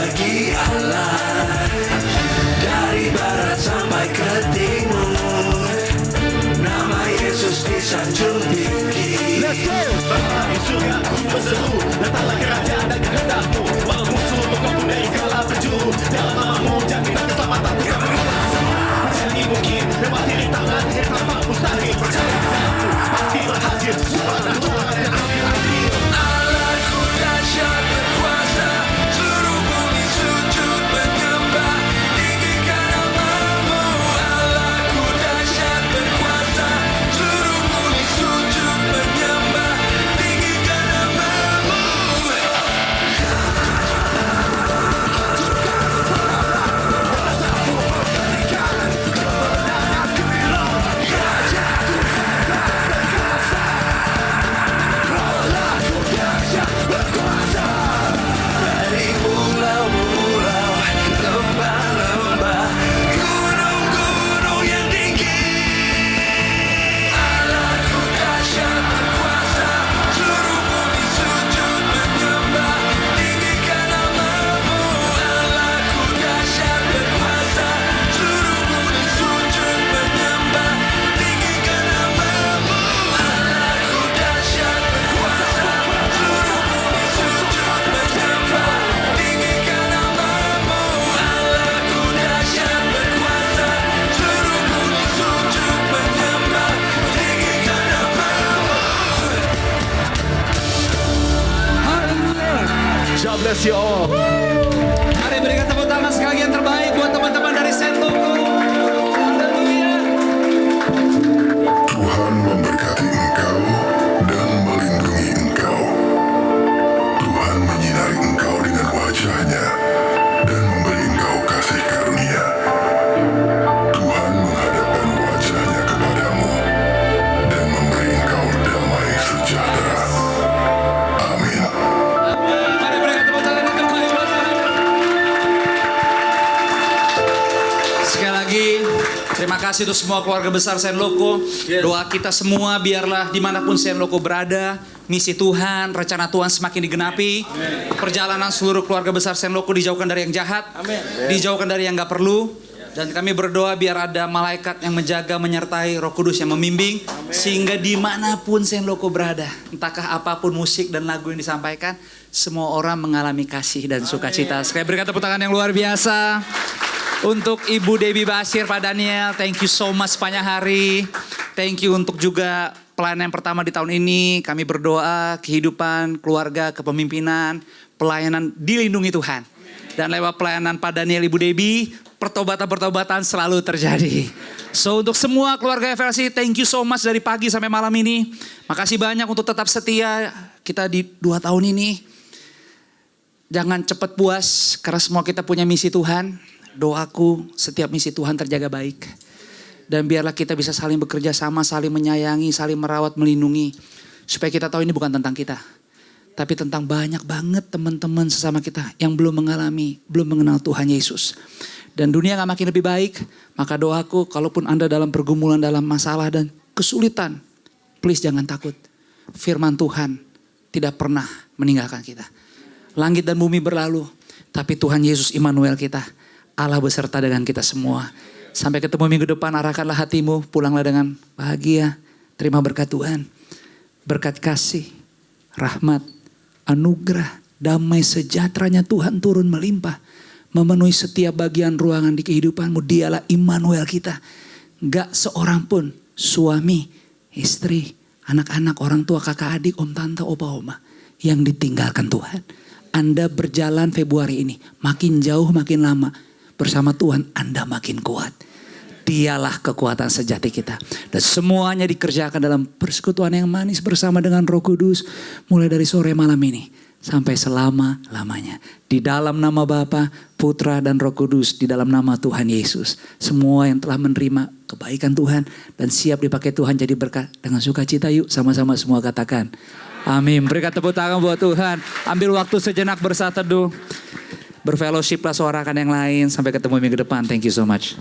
bagi Allah. Dari barat sampai ke timur, nama Yesus disanjung tinggi. Let's go! Bapa di surga berseru, datanglah kerajaan dan kehendakmu, mengusung menghukum dari segala penjuru. Dalam namamu jaminan keselamatan kami jadi mungkin, lewat diri tangan yang tampak mustahil. Percaya padaku, pasti berhasil. Supernatural dan adil. Allahku dahsyat berkuasa, seluruh bumi sujud menyembah, tinggikan namamu. Allahku dahsyat berkuasa, seluruh bumi sujud menyembah, tinggikan namamu. Dari pulau-pulau, lembah-lembah, gunung-gunung yang tinggi, Allahku dahsyat berkuasa, seluruh bumi sujud menyembah, tinggikan namamu. Allahku dahsyat berkuasa, seluruh bumi sujud menyembah, tinggikan namamu. Allahku dahsyat berkuasa, seluruh bumi sujud menyembah, tinggikan namamu. Allahku dahsyat berkuasa, seluruh bumi sujud menyembah, tinggikan namamu. God bless you all. Mari berikan tepuk tangan sekali yang terbaik buat teman-teman dari Saint Loco. Haleluya. Tuhan memberkati engkau dan melindungi engkau. Tuhan menyinari engkau dengan wajah-Nya dan memberi engkau kasih karunia. Tuhan menghadapkan wajah-Nya kepadamu dan memberi engkau damai sejahtera. Amin. Mari berikan tepuk tangan yang terbaik buat Tuhan. Sekali lagi, terima kasih untuk semua keluarga besar Saint Loco. Doa kita semua biarlah dimanapun Saint Loco berada, misi Tuhan, rencana Tuhan semakin digenapi. Perjalanan seluruh keluarga besar Saint Loco dijauhkan dari yang jahat, dijauhkan dari yang gak perlu. Dan kami berdoa biar ada malaikat yang menjaga, menyertai, Roh Kudus yang membimbing. Sehingga dimanapun Saint Loco berada, entahkah apapun musik dan lagu yang disampaikan, semua orang mengalami kasih dan sukacita. Sekali berikan tepuk tangan yang luar biasa. Untuk Ibu Debbie Basir, Pak Daniel, thank you so much sepanjang hari. Thank you untuk juga pelayanan yang pertama di tahun ini. Kami berdoa kehidupan, keluarga, kepemimpinan, pelayanan dilindungi Tuhan. Dan lewat pelayanan Pak Daniel, Ibu Debbie, pertobatan-pertobatan selalu terjadi. So untuk semua keluarga FLC, thank you so much dari pagi sampai malam ini. Makasih banyak untuk tetap setia kita di 2 tahun ini. Jangan cepat puas karena semua kita punya misi Tuhan. Doaku setiap misi Tuhan terjaga baik. Dan biarlah kita bisa saling bekerja sama, saling menyayangi, saling merawat, melindungi. Supaya kita tahu ini bukan tentang kita. Tapi tentang banyak banget teman-teman sesama kita yang belum mengalami, belum mengenal Tuhan Yesus. Dan dunia gak makin lebih baik. Maka doaku kalaupun Anda dalam pergumulan, dalam masalah dan kesulitan. Please jangan takut. Firman Tuhan tidak pernah meninggalkan kita. Langit dan bumi berlalu. Tapi Tuhan Yesus Immanuel kita. Allah beserta dengan kita semua. Sampai ketemu minggu depan, arahkanlah hatimu, pulanglah dengan bahagia. Terima berkat Tuhan. Berkat kasih, rahmat, anugerah, damai sejahteranya Tuhan turun melimpah. Memenuhi setiap bagian ruangan di kehidupanmu. Dialah Immanuel kita. Gak seorang pun, suami, istri, anak-anak, orang tua, kakak adik, om tante, opa oma, yang ditinggalkan Tuhan. Anda berjalan Februari ini, makin jauh makin lama. Bersama Tuhan Anda makin kuat. Dialah kekuatan sejati kita. Dan semuanya dikerjakan dalam persekutuan yang manis bersama dengan Roh Kudus. Mulai dari sore malam ini sampai selama-lamanya. Di dalam nama Bapa, Putra dan Roh Kudus. Di dalam nama Tuhan Yesus. Semua yang telah menerima kebaikan Tuhan dan siap dipakai Tuhan jadi berkat. Dengan sukacita yuk sama-sama semua katakan. Amin. Berikan tepuk tangan buat Tuhan. Ambil waktu sejenak bersatu teduh. Berfellowship lah suarakan yang lain. Sampai ketemu minggu depan. Thank you so much.